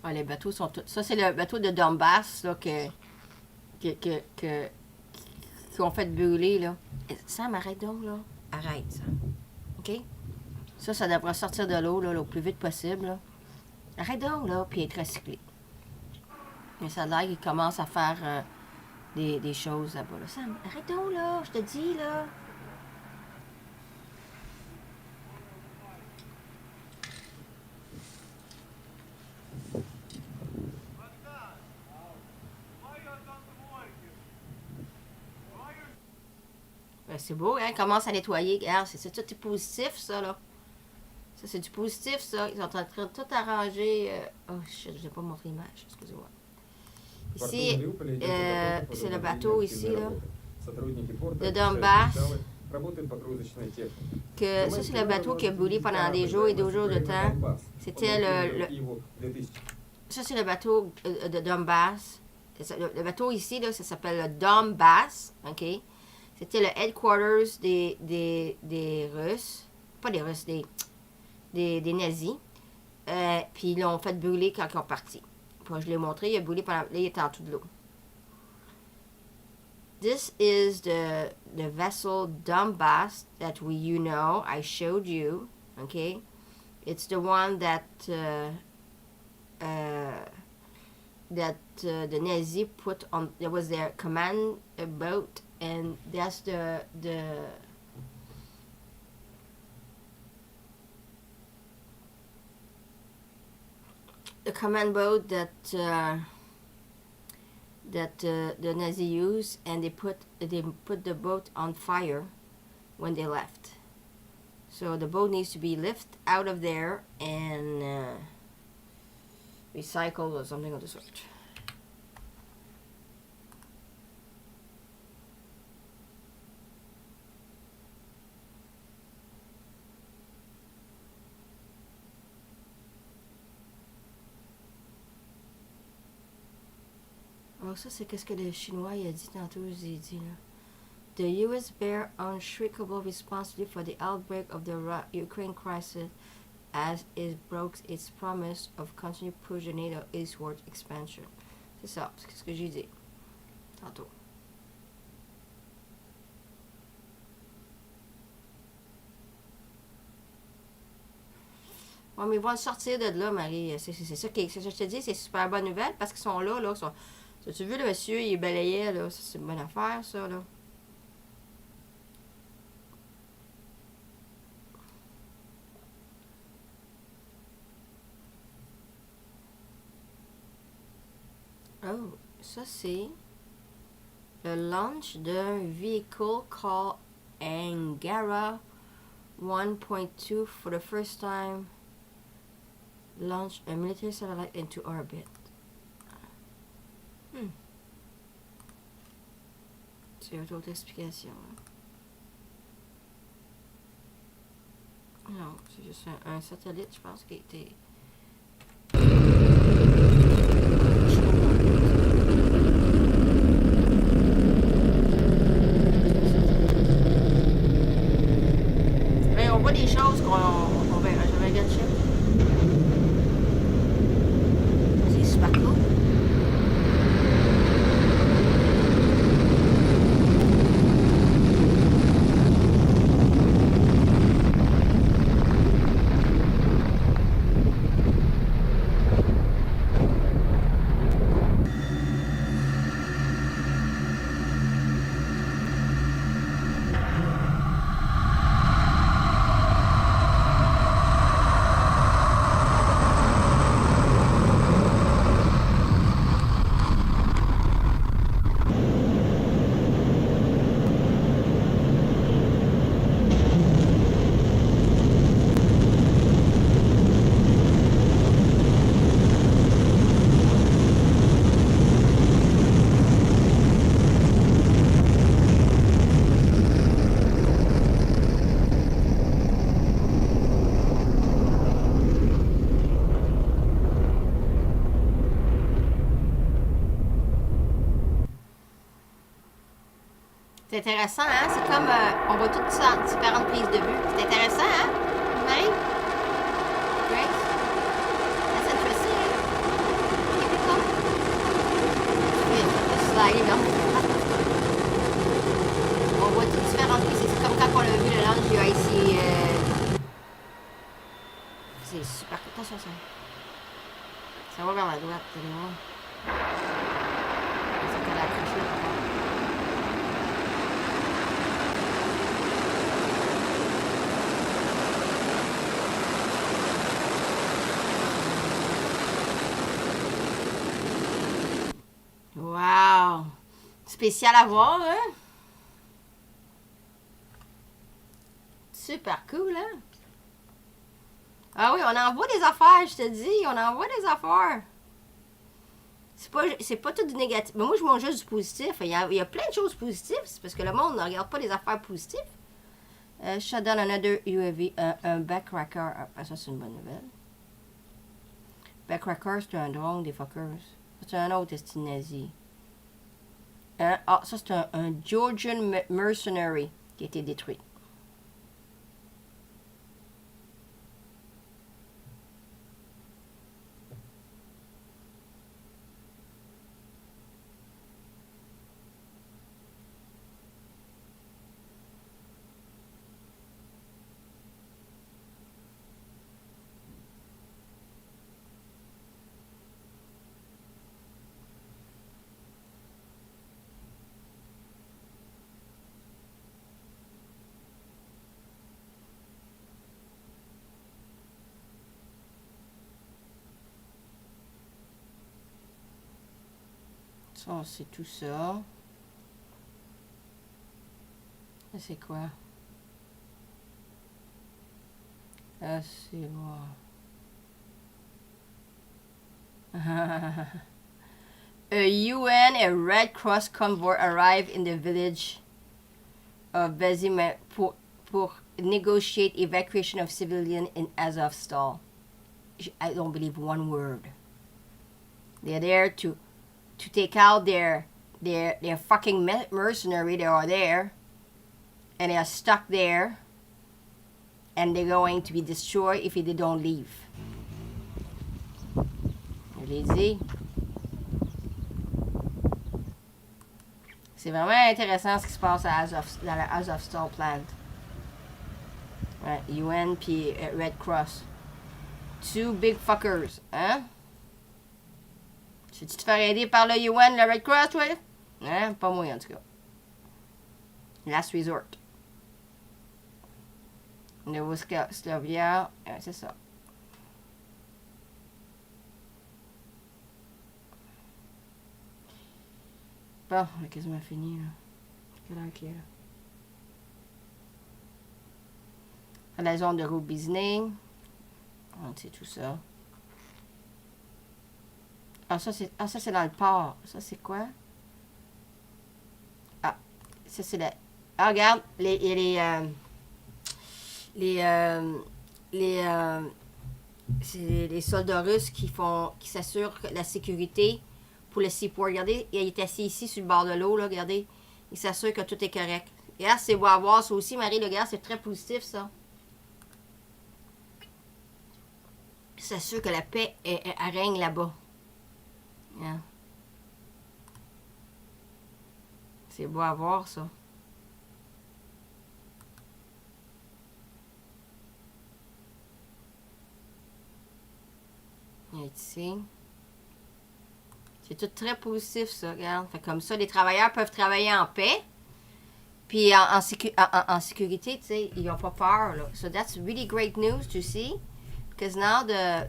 Ah, les bateaux sont tous... Ça, c'est le bateau de Donbass, là, qu'on fait brûler, là. Sam, arrête donc, là. Arrête, ça. OK? Ça devrait sortir de l'eau, là, le plus vite possible, là. Arrête donc, là, puis être recyclé. Mais ça a l'air qu'il commence à faire des choses là-bas, là. Sam, arrête donc, là, je te dis, là. C'est beau, hein? Commence à nettoyer. Regarde, c'est tout est positif, ça, là. Ça, c'est du positif, ça. Ils sont en train de tout arranger. Oh, shit, je n'ai pas montré l'image. Excusez-moi. Ici, c'est le bateau, ici, là. De Donbass. Que, ça, c'est le bateau qui a brûlé pendant des jours et 2 jours de temps. C'était ça, c'est le bateau de Donbass. Le bateau ici, là, ça s'appelle le Donbass. OK? C'était le headquarters des Russes. Pas des Russes, des nazis. Puis ils l'ont fait brûler quand ils sont partis. Puis je l'ai montré, il a brûlé pendant... Là, il était en dessous de l'eau. This is the vessel Donbass that you know. I showed you. Okay? It's the one that... the Nazi put on... There was their command boat... And that's the command boat that the Nazi used, and they put the boat on fire when they left. So the boat needs to be lifted out of there and recycled or something of the sort. Alors ça, c'est qu'est-ce que le Chinois il a dit tantôt, j'ai dit là. The U.S. bear unshakable responsibility for the outbreak of the Ukraine crisis as it broke its promise of continued push the NATO eastward expansion. C'est ça, c'est ce que j'ai dit tantôt. Bon, mais ils vont le sortir de là, Marie. C'est ça que je te dis, c'est super bonne nouvelle parce qu'ils sont là, là. Tu as vu le monsieur, il balayait, là. C'est une bonne affaire, ça, là. Oh, ça, c'est le launch d'un vehicle called Angara 1.2 for the first time. Launch a military satellite into orbit. C'est une autre explication. Hein. Non, c'est juste un satellite, je pense, qui a été... Mais on voit des choses qu'on verra. Je regarde ça. C'est super cool. C'est intéressant, hein? C'est comme, on voit toutes ça, différentes prises de vue. C'est intéressant, hein? Marie? Grace? That's interesting. Keep it going. Sliding, non? On voit tout différent. C'est comme quand on a vu le lounge du IC. C'est super. Attention, ça. Ça va vers la droite, vous allez voir. Ça fait la accrocher là. Wow! Spécial à voir, hein? Super cool, hein? Ah oui, on envoie des affaires, je te dis. On envoie des affaires. C'est pas tout du négatif. Mais moi, je montre juste du positif. Il y a plein de choses positives. C'est parce que le monde ne regarde pas les affaires positives. Shut down another UAV. Un backracker. Ah, ça, c'est une bonne nouvelle. Backracker, c'est un drone des fuckers. C'est un autre esti nazi. Ah, ça, c'est un Georgian mercenary qui a été détruit. Ça, c'est tout ça. C'est quoi? Ah, c'est moi. A UN and Red Cross convoy arrive in the village of Vezimet pour negotiate evacuation of civilians in Azovstal. I don't believe one word. They're there to take out their fucking mercenary. They are there, and they are stuck there, and they're going to be destroyed if they don't leave. Je l'ai dit. C'est vraiment intéressant ce qui se passe dans la Azovstal plant. Ouais, UN puis Red Cross. Two big fuckers, hein? Si tu te fais aider par le UN, le Red Cross, toi? Hein? Pas moi, en tout cas. Last resort. Nouvoslavia, c'est ça. Bon, on a quasiment fini, là. Quelle heure qu'il est, là? À la zone de route Disney. C'est tout ça. Ah, ça, c'est dans le port. Ça, c'est quoi? Ah, ça, c'est la... Ah, regarde, les soldats russes qui s'assurent la sécurité pour le seaport. Regardez, il est assis ici sur le bord de l'eau, là, regardez. Il s'assure que tout est correct. Regarde, c'est beau à voir, ça aussi, Marie, regarde, c'est très positif, ça. Il s'assure que la paix elle règne là-bas. Yeah. C'est beau à voir, ça. Ici. C'est tout très positif, ça, regarde. Fait comme ça, les travailleurs peuvent travailler en paix. Puis en sécurité, tu sais, ils n'ont pas peur, là. So that's really great news to see. Because now the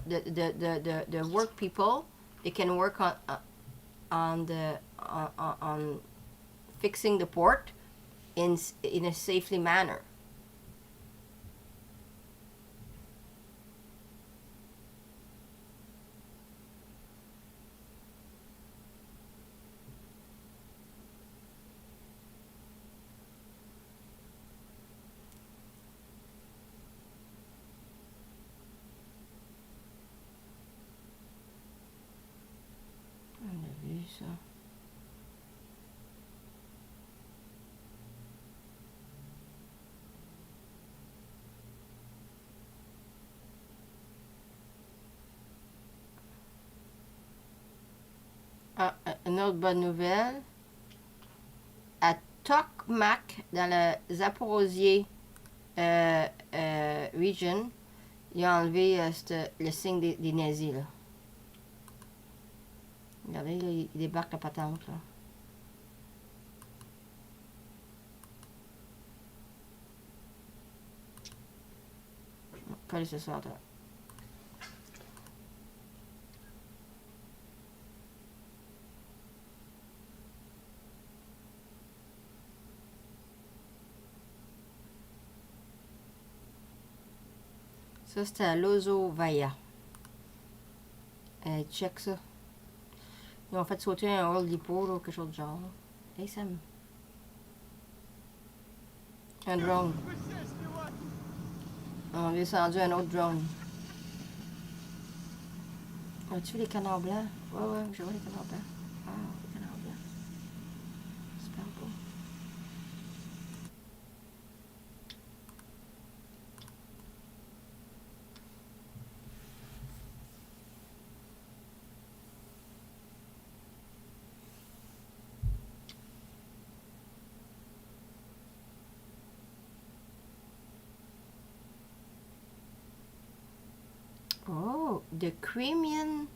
work people, they can work on fixing the port in a safely manner. Ça. Ah, une autre bonne nouvelle. À Tokmak, dans le Zaporozhye region, il a enlevé le signe des nazis, là. Regardez, là, il débarque la patente, là. Coller ce soir, là. Ça, c'était à Lozovaya. Check ça. Ils ont fait sauter un hall depot ou quelque chose de genre. Hey Sam. Un drone. On a descendu un autre drone. As-tu vu les canards blancs? Ouais, je vois les canards blancs. Ah, les canards blancs. J'espère pas. Oh, The Crimean.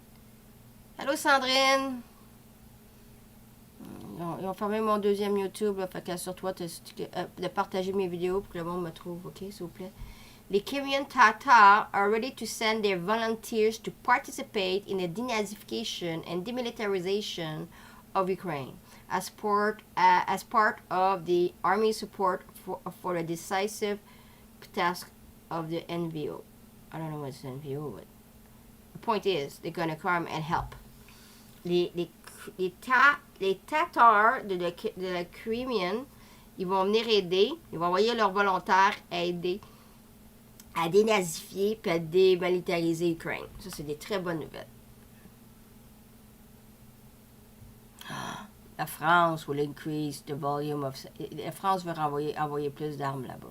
Allô Sandrine. Ils ont fermé mon deuxième YouTube. Là, fait qu'assure-toi de partager mes vidéos pour que le monde me trouve, ok, s'il vous plaît. The Crimean Tatars are ready to send their volunteers to participate in the denazification and demilitarization of Ukraine as part of the army support for the decisive task of the NVO. I don't know what's NVO, but the point is, they're going to come and help. Les Tatars de la Crimean, ils vont venir aider, ils vont envoyer leurs volontaires aider à dénazifier et à démilitariser l'Ukraine. Ça, c'est des très bonnes nouvelles. La France will increase the volume of... La France veut envoyer plus d'armes là-bas.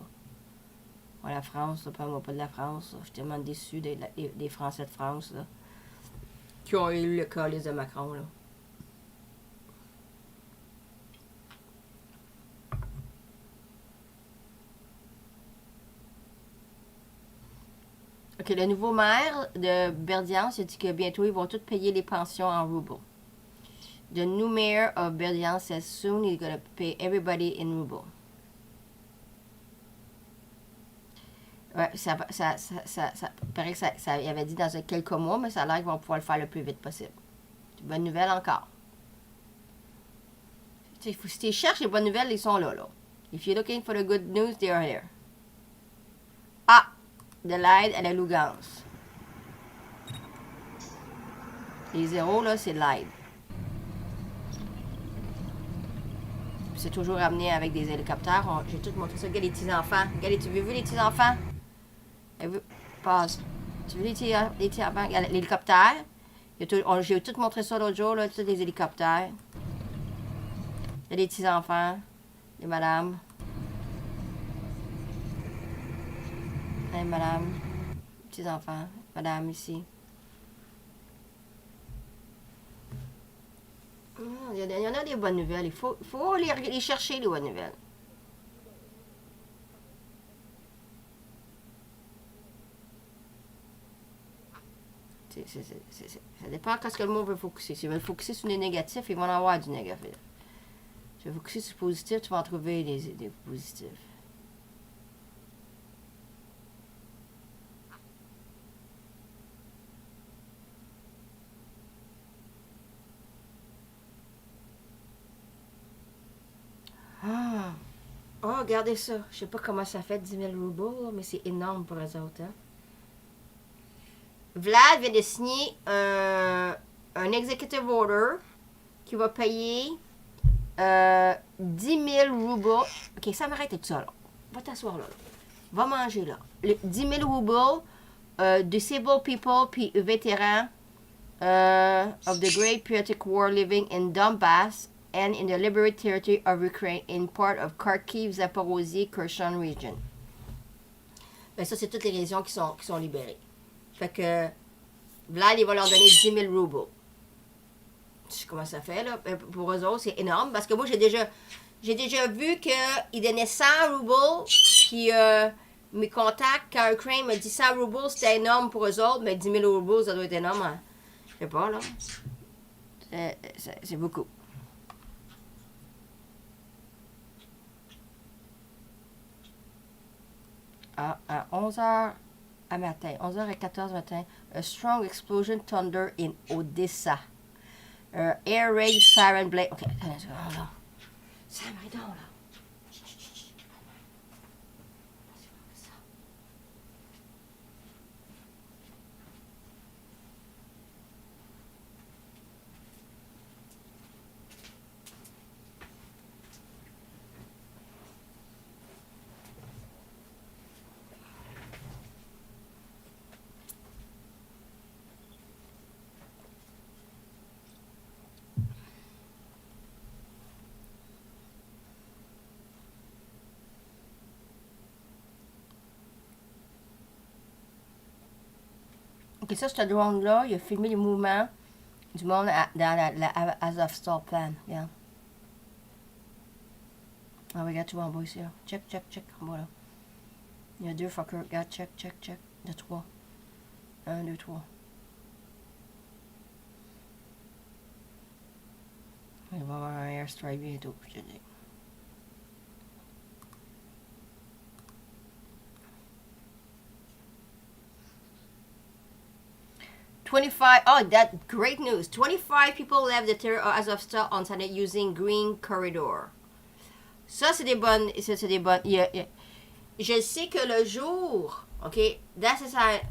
Ouais, la France, là, parle-moi pas de la France. Là. Je suis tellement déçu des Français de France, là, qui ont eu le calice de Macron, là. OK, le nouveau maire de Berdiansk a dit que bientôt, ils vont tous payer les pensions en roubles. The new mayor of Berdiansk says soon he's going to pay everybody in roubles. Ouais, ça paraît que ça il avait dit dans quelques mois, mais ça a l'air qu'ils vont pouvoir le faire le plus vite possible. C'est une bonne nouvelle encore. Si tu cherches les bonnes nouvelles, ils sont là. If you're looking for the good news, they are here. Ah! De l'aide à la Lugansk. Les zéros, là, c'est de l'aide. C'est toujours amené avec des hélicoptères. J'ai tout montré ça. Regarde les petits-enfants. Regarde, tu veux vu les petits-enfants? Passe. Tu veux les petits-enfants? Regarde l'hélicoptère. J'ai tout montré ça l'autre jour, là, tous les hélicoptères. Il y a des petits-enfants. Des madames. Hey, madame. Petits-enfants. Madame, ici. Il y en a des bonnes nouvelles. Il faut les chercher, les bonnes nouvelles. Ça dépend de ce que le monde veut focuser. S'ils veulent focuser sur les négatifs, ils vont en avoir du négatif. Si tu veux focuser sur le positif, tu vas en trouver des positifs. Oh, regardez ça. Je sais pas comment ça fait 10 000 roubles, mais c'est énorme pour eux autres. Hein? Vlad vient de signer un executive order qui va payer 10 000 roubles. Ok, ça m'arrête tout ça, là. Va t'asseoir là. Va manger là. 10 000 roubles disabled people puis vétérans of the Great Patriotic War living in Donbass and in the liberated territory of Ukraine in part of Kharkiv, Zaporozhye, Kherson region. Ben ça, c'est toutes les régions qui sont libérées. Fait que Vlad, il va leur donner 10 000 roubles. Je sais comment ça fait, là. Pour eux autres, c'est énorme. Parce que moi, j'ai déjà vu qu'ils donnaient 100 roubles. Puis mes contacts, quand Ukraine m'a dit 100 roubles, c'était énorme pour eux autres. Mais 10 000 roubles, ça doit être énorme. Hein. Je sais pas, là. C'est beaucoup. À 11h à matin, 11h et 14 matin, a strong explosion thunder in Odessa. Air raid siren blade. Ok, attends, là. Ça m'aide là. Ok, ça, ce drone-là, il a filmé les mouvements du monde dans la Azovstal plan. Regarde. Ah, regarde, tu vois en bas ici, là. Check, en bas, là. Il y a 2 fuckers. Regarde, check. De 3. 1, 2, 3. Il va y avoir un airstrike bientôt, je te dis. Oh, that great news. 25 people left the terror as of Azovstal on Sunday using green corridor. Ça, c'est des bonnes. Je sais que le jour, ok, that's ça.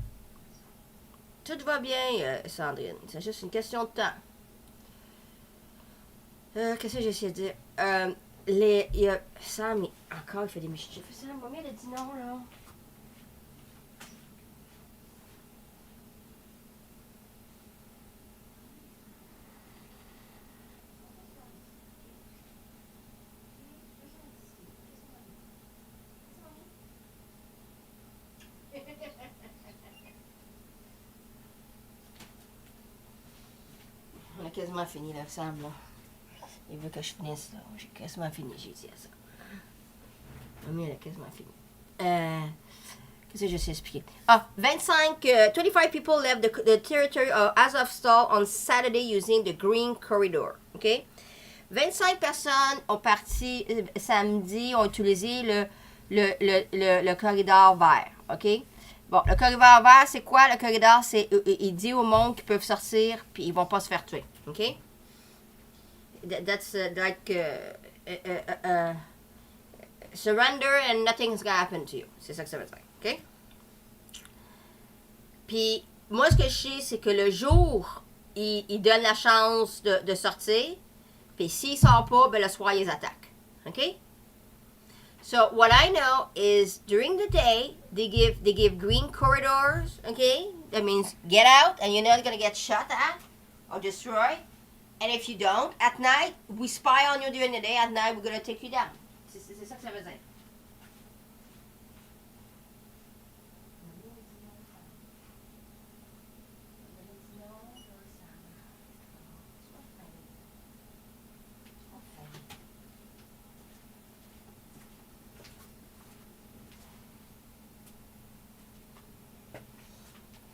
Tout va bien, Sandrine. C'est juste une question de temps. Qu'est-ce que j'essaie de dire? Sam, encore, il fait des mischiefs. Sam, combien de dit non, là? On a quasiment fini, là, Sam, là. Il veut que je finisse, là. J'ai quasiment fini, j'ai dit à ça. Mamie, elle a quasiment fini. Qu'est-ce que je sais expliquer? 25 people left the territory of Azovstal on Saturday using the green corridor. OK? 25 personnes ont parti samedi, ont utilisé le corridor vert. OK? Bon, le corridor vert, c'est quoi? Le corridor, c'est il dit au monde qu'ils peuvent sortir puis ils vont pas se faire tuer. OK? That's like surrender and nothing's gonna happen to you. C'est ça que ça veut dire. OK? Puis, moi, ce que je sais, c'est que le jour, il donne la chance de sortir. Puis, s'il ne sort pas, ben, le soir, ils attaquent. OK? So, what I know is, during the day, they give green corridors. OK? That means get out and you're not going to get shot at or destroyed. And if you don't, at night, we spy on you during the day. At night, we're going to take you down. C'est ça que ça veut dire.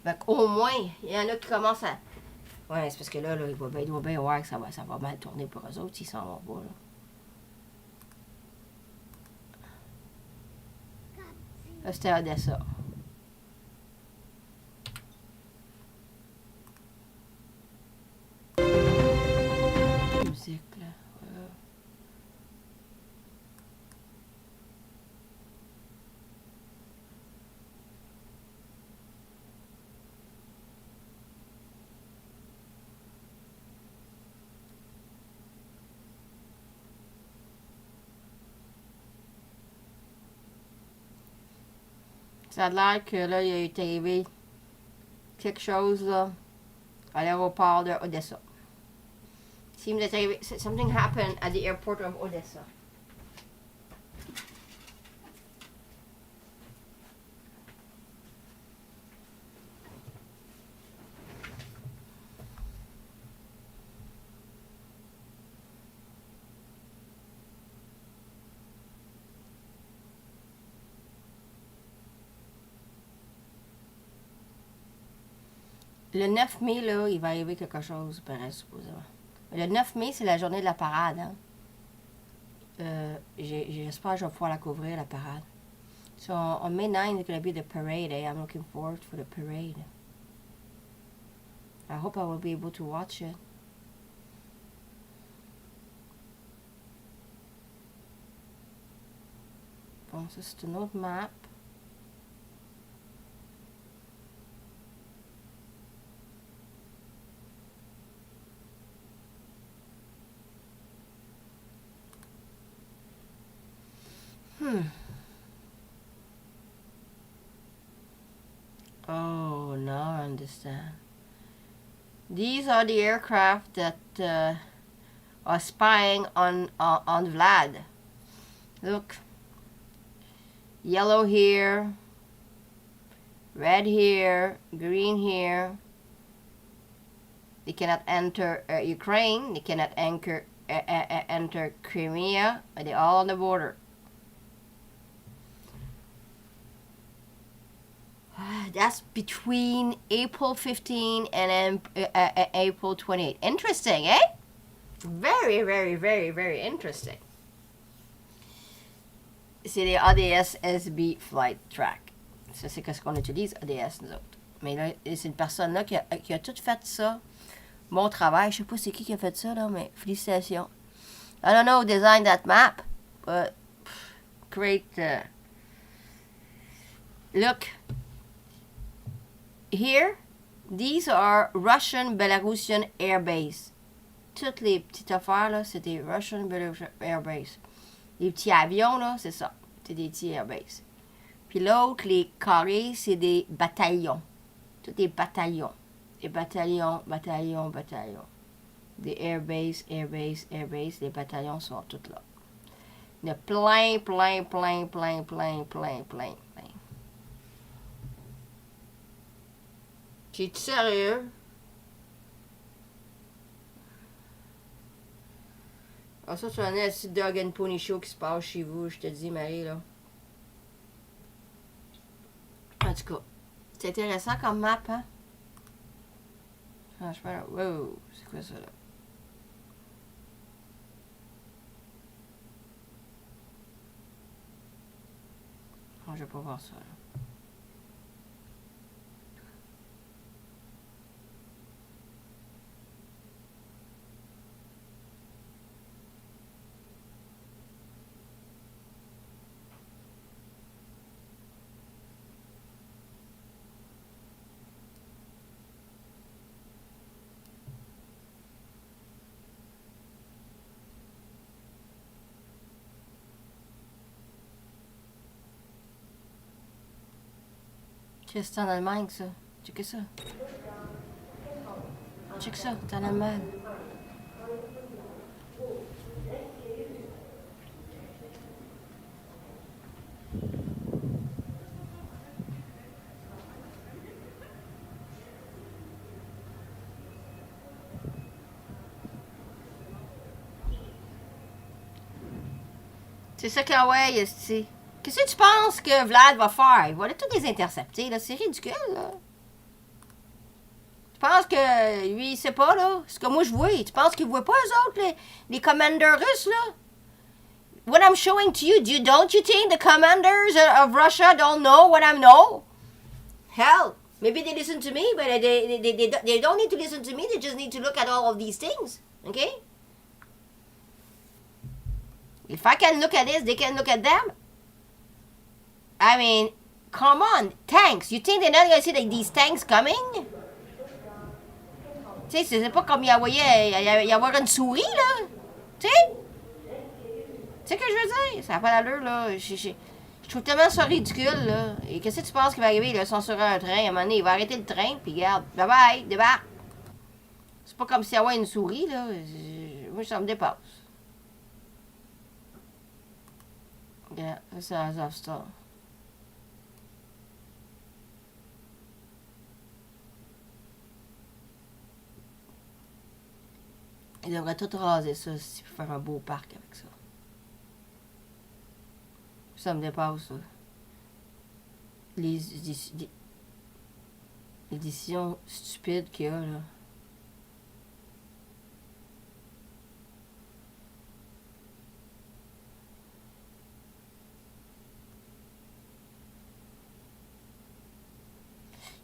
Fait qu'au moins, il y en a qui commencent à... Ouais, c'est parce que là, il doit bien voir que ça va mal tourner pour eux autres s'ils s'en vont pas, là. Là, c'était Odessa. Musique, là. Ça a l'air que là, il a été arrivé quelque chose là, à l'aéroport de Odessa. Seems that something happened at the airport of Odessa. Le 9 mai, là, il va arriver quelque chose, pareil, supposément. Le 9 mai, c'est la journée de la parade, hein. J'espère que je vais pouvoir la couvrir, la parade. So, on May 9, it's going to be the parade, eh? I'm looking forward for the parade. I hope I will be able to watch it. Bon, ça, c'est une autre map. Oh, now I understand. These are the aircraft that are spying on Vlad. Look. Yellow here. Red here. Green here. They cannot enter Ukraine. They cannot enter Crimea. They're all on the border. That's between April 15 and April 28. Interesting, eh? Very, very, very, very interesting. C'est les ADS SB Flight Track. Ça, c'est ce qu'on utilise, ADS, nous autres. Mais là, c'est une personne là qui a tout fait ça. Bon travail. Je sais pas c'est qui a fait ça, là, mais félicitations. I don't know who designed that map, but great. Look. Here, these are Russian Belarusian Air Base. Toutes les petites affaires, là, c'est des Russian Belarusian Air Base. Les petits avions, là, c'est ça. C'est des petits Air Base. Puis l'autre, les carrés, c'est des bataillons. Tous des bataillons. Des bataillons, bataillons, bataillons. Des Air Base, Air Base, Air Base. Les bataillons sont tous là. Il y en a plein, plein, plein, plein, plein, plein, plein. T'es sérieux? Ah, ça, c'est un petit Dog and Pony Show qui se passe chez vous, je te dis, Marie, là. En tout cas, c'est intéressant comme map, hein? Franchement, là, wow, c'est quoi ça, là? Oh, je vais pas voir ça, là. C'est en Allemagne, ça. Check ça. Check ça, c'est en Allemagne. C'est ça qu'il envoie, ici. Qu'est-ce que tu penses que Vlad va faire? Il va tous les intercepter, là. C'est ridicule, là. Tu penses que lui, il sait pas, là? Ce que moi, je vois. Tu penses qu'il voit pas, eux autres, les commanders russes, là? What I'm showing to you, don't you think the commanders of Russia don't know what I know? Hell, maybe they listen to me, but they don't need to listen to me. They just need to look at all of these things, okay? If I can look at this, they can look at them. I mean, come on, tanks. You think they're not going to see like, these tanks coming? Tu sais, c'est pas comme il y avoir une souris, là. Tu sais? Tu sais ce que je veux dire? Ça n'a pas d'allure, là. Je trouve tellement ça ridicule, là. Et qu'est-ce que tu penses qu'il va arriver, là? Ils sont sur un train, à un moment donné, il va arrêter le train, puis regarde, bye-bye, débarque. C'est pas comme s'il y avait une souris, là. Moi, ça me dépasse. Regarde, ça, c'est un Azovstar. Il devrait tout raser ça, si pour faire un beau parc avec ça. Ça me dépasse, ça. Édition stupide qu'il y a, là.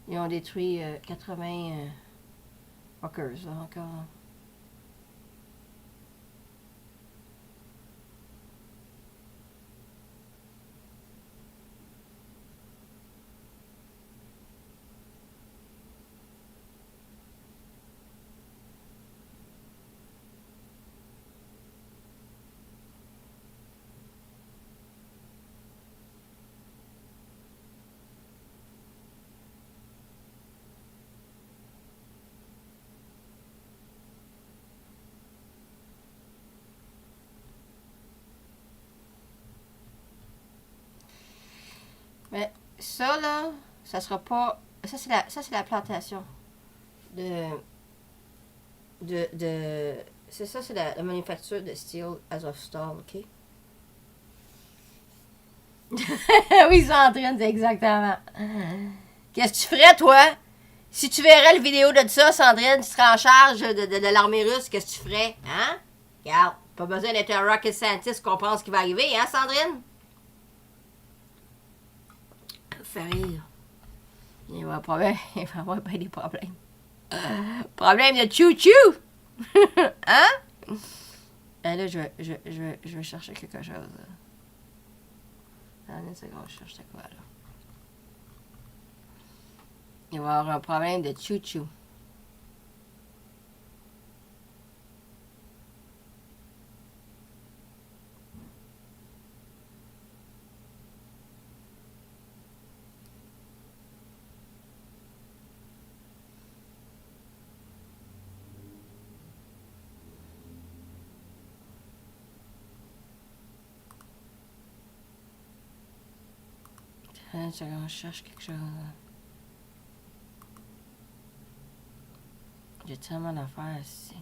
Ils ont détruit 80 walkers, là, encore. Mais ça, là, ça sera pas... Ça, c'est la plantation c'est ça, c'est la manufacture de steel Azovstal, OK? Oui, Sandrine, c'est exactement. Qu'est-ce que tu ferais, toi? Si tu verrais la vidéo de ça, Sandrine, tu serais en charge de l'armée russe, qu'est-ce que tu ferais? Hein? Regarde, pas besoin d'être un rocket scientist pour comprendre ce qui va arriver, hein, Sandrine? Fait rire. Il va avoir pas des problèmes. Problème de chou-chou! Hein? Et là, je vais chercher quelque chose. Attendez une seconde, je cherche quoi, là? Il va avoir un problème de chou-chou. Je cherche quelque chose. J'ai tellement d'affaires ici.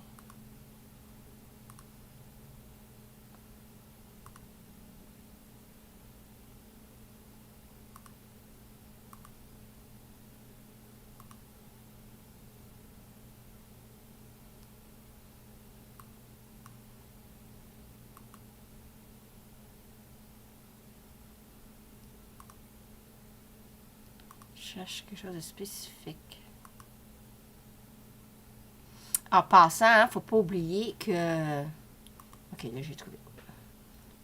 Je cherche quelque chose de spécifique. En passant, hein, faut pas oublier que... Ok, là, j'ai trouvé.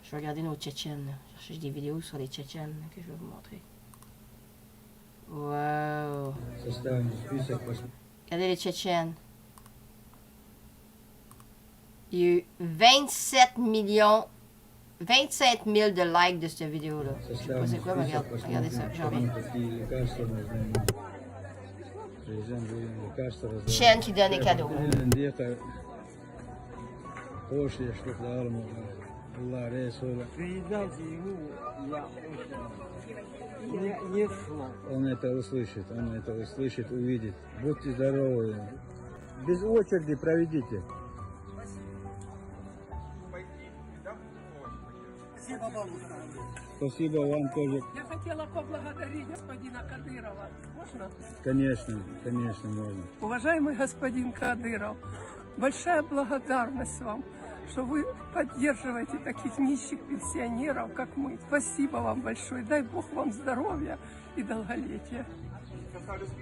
Je vais regarder nos Tchétchènes. Je cherche des vidéos sur les Tchétchènes que je vais vous montrer. Wow. Regardez les Tchétchènes. Il y a eu 25 000 de likes de cette vidéo-là. Je sais pas c'est quoi, mais regardez ça, j'en reviens. Chaîne qui donne des cadeaux. Он это услышит, увидит. Будьте здоровы. Без очереди проведите. Спасибо вам тоже. Я хотела поблагодарить господина Кадырова. Можно? Конечно, конечно, можно. Уважаемый господин Кадыров, большая благодарность вам, что вы поддерживаете таких нищих пенсионеров, как мы. Спасибо вам большое. Дай Бог вам здоровья и долголетия.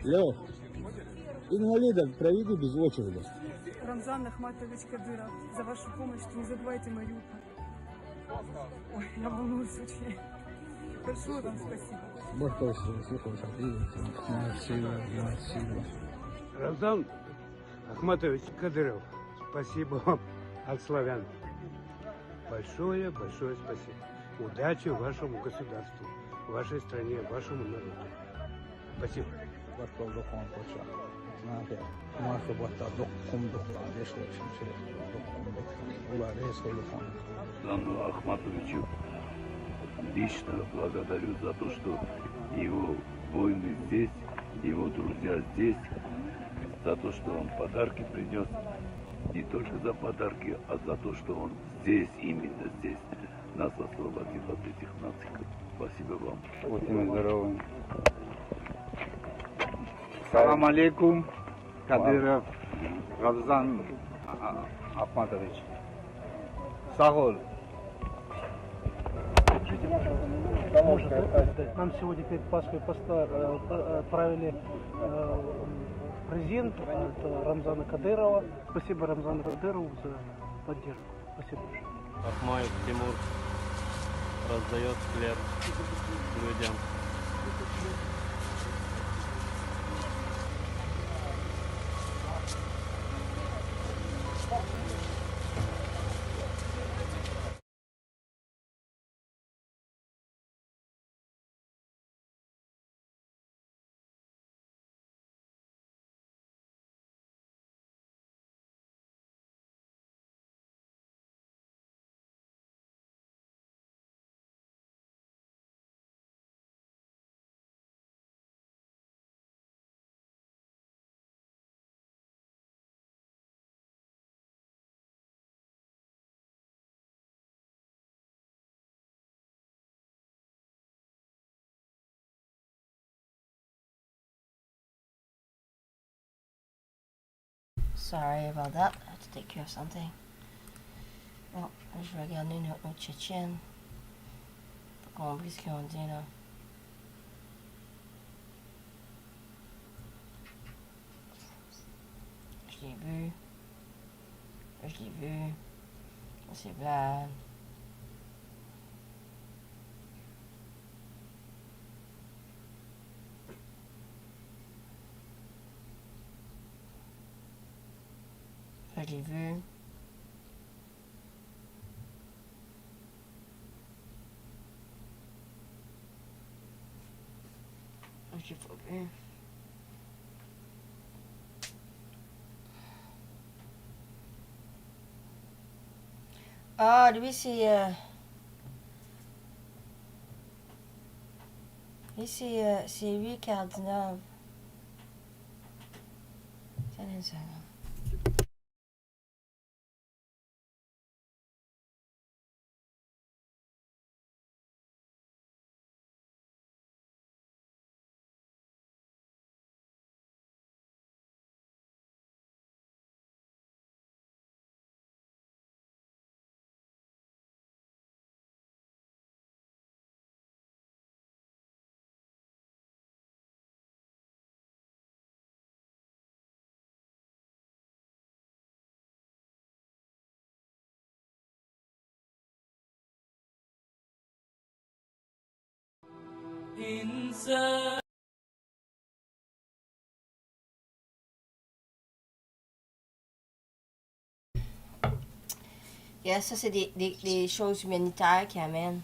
Лев, инвалидов проведи без очереди. Рамзан Ахматович Кадыров, за вашу помощь не забывайте Мариуполь. Ой, я волнуюсь очень. Большое вам спасибо. Рамзан Ахматович Кадыров, спасибо вам от славян. Большое спасибо. Удачи вашему государству, вашей стране, вашему народу. Спасибо. Рамзану Ахматовичу лично благодарю за то, что его воины здесь, его друзья здесь, за то, что он подарки принес. Не только за подарки, а за то, что он здесь, именно здесь, нас освободил от этих нациков. Спасибо вам. Будьте здоровы. Салам алейкум, Кадыров Рамзан Ахматович. Сагол. Нам сегодня перед Пасхой отправили презент от Рамзана Кадырова. Спасибо Рамзану Кадырову за поддержку. Спасибо большое. Ахмаев Тимур раздает хлеб людям. Sorry about that, I had to take care of something. Bon, je vais regarder notre tchétchène pour qu'on voit ce qu'on dit là. Je l'ai vu. Je l'ai vu. C'est Vlad. Je l'ai vu. Je l'ai pas vu. Ah, lui c'est... Lui c'est 8 cardinal. Tiens une seconde. Et ça, c'est des choses humanitaires qui amènent.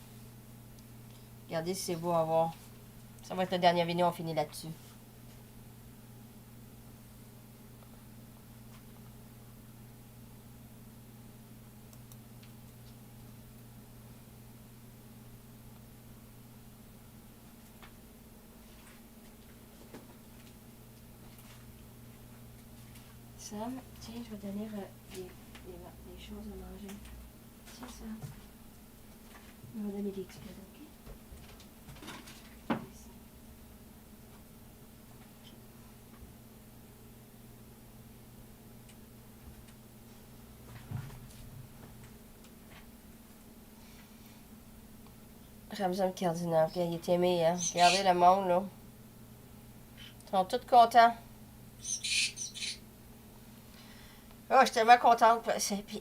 Regardez si c'est beau à voir. Ça va être la dernière vidéo, on finit là-dessus. Sam, tiens, je vais donner des choses à manger. Tiens ça. On va donner des petits cadeaux, ok? Ici. Ramzan Cardinal, il est aimé, hein? Regardez le monde, là. Ils sont tous contents. Oh, je suis tellement contente.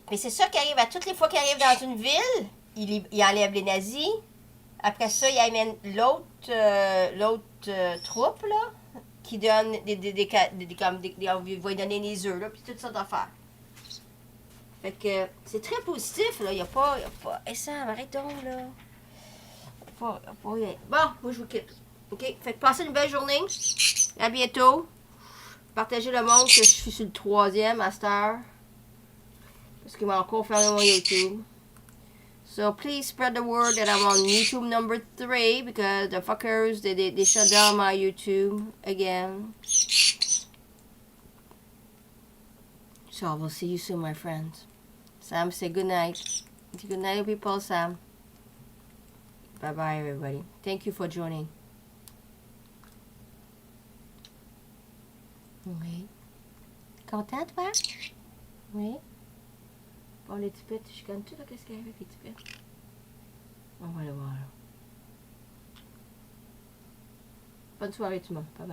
Mais c'est ça qui arrive à toutes les fois qu'il arrive dans une ville. Il enlève les nazis. Après ça, il amène l'autre troupe, là, qui donne il va lui donner les œufs, là, puis toutes sortes d'affaires. Fait que c'est très positif, là. Il n'y a pas... Hey Sam, arrête donc, là. Bon, moi, je vous quitte. OK? Fait que passez une belle journée. À bientôt. Partagez le monde que je suis sur le 3e à cette heure. Parce qu'il m'a encore fermé mon YouTube. So please spread the word that I'm on YouTube number 3 because the fuckers, they shut down my YouTube again. So I will see you soon, my friends. Sam, say good night. Good night, people, Sam. Bye-bye, everybody. Thank you for joining. Oui. Content, toi? Oui. Bon, les tipettes, je connais tout, qu'est-ce qu'il y a avec les tipettes? On va le voir, là. Bonne soirée, tout le monde. Bye bye.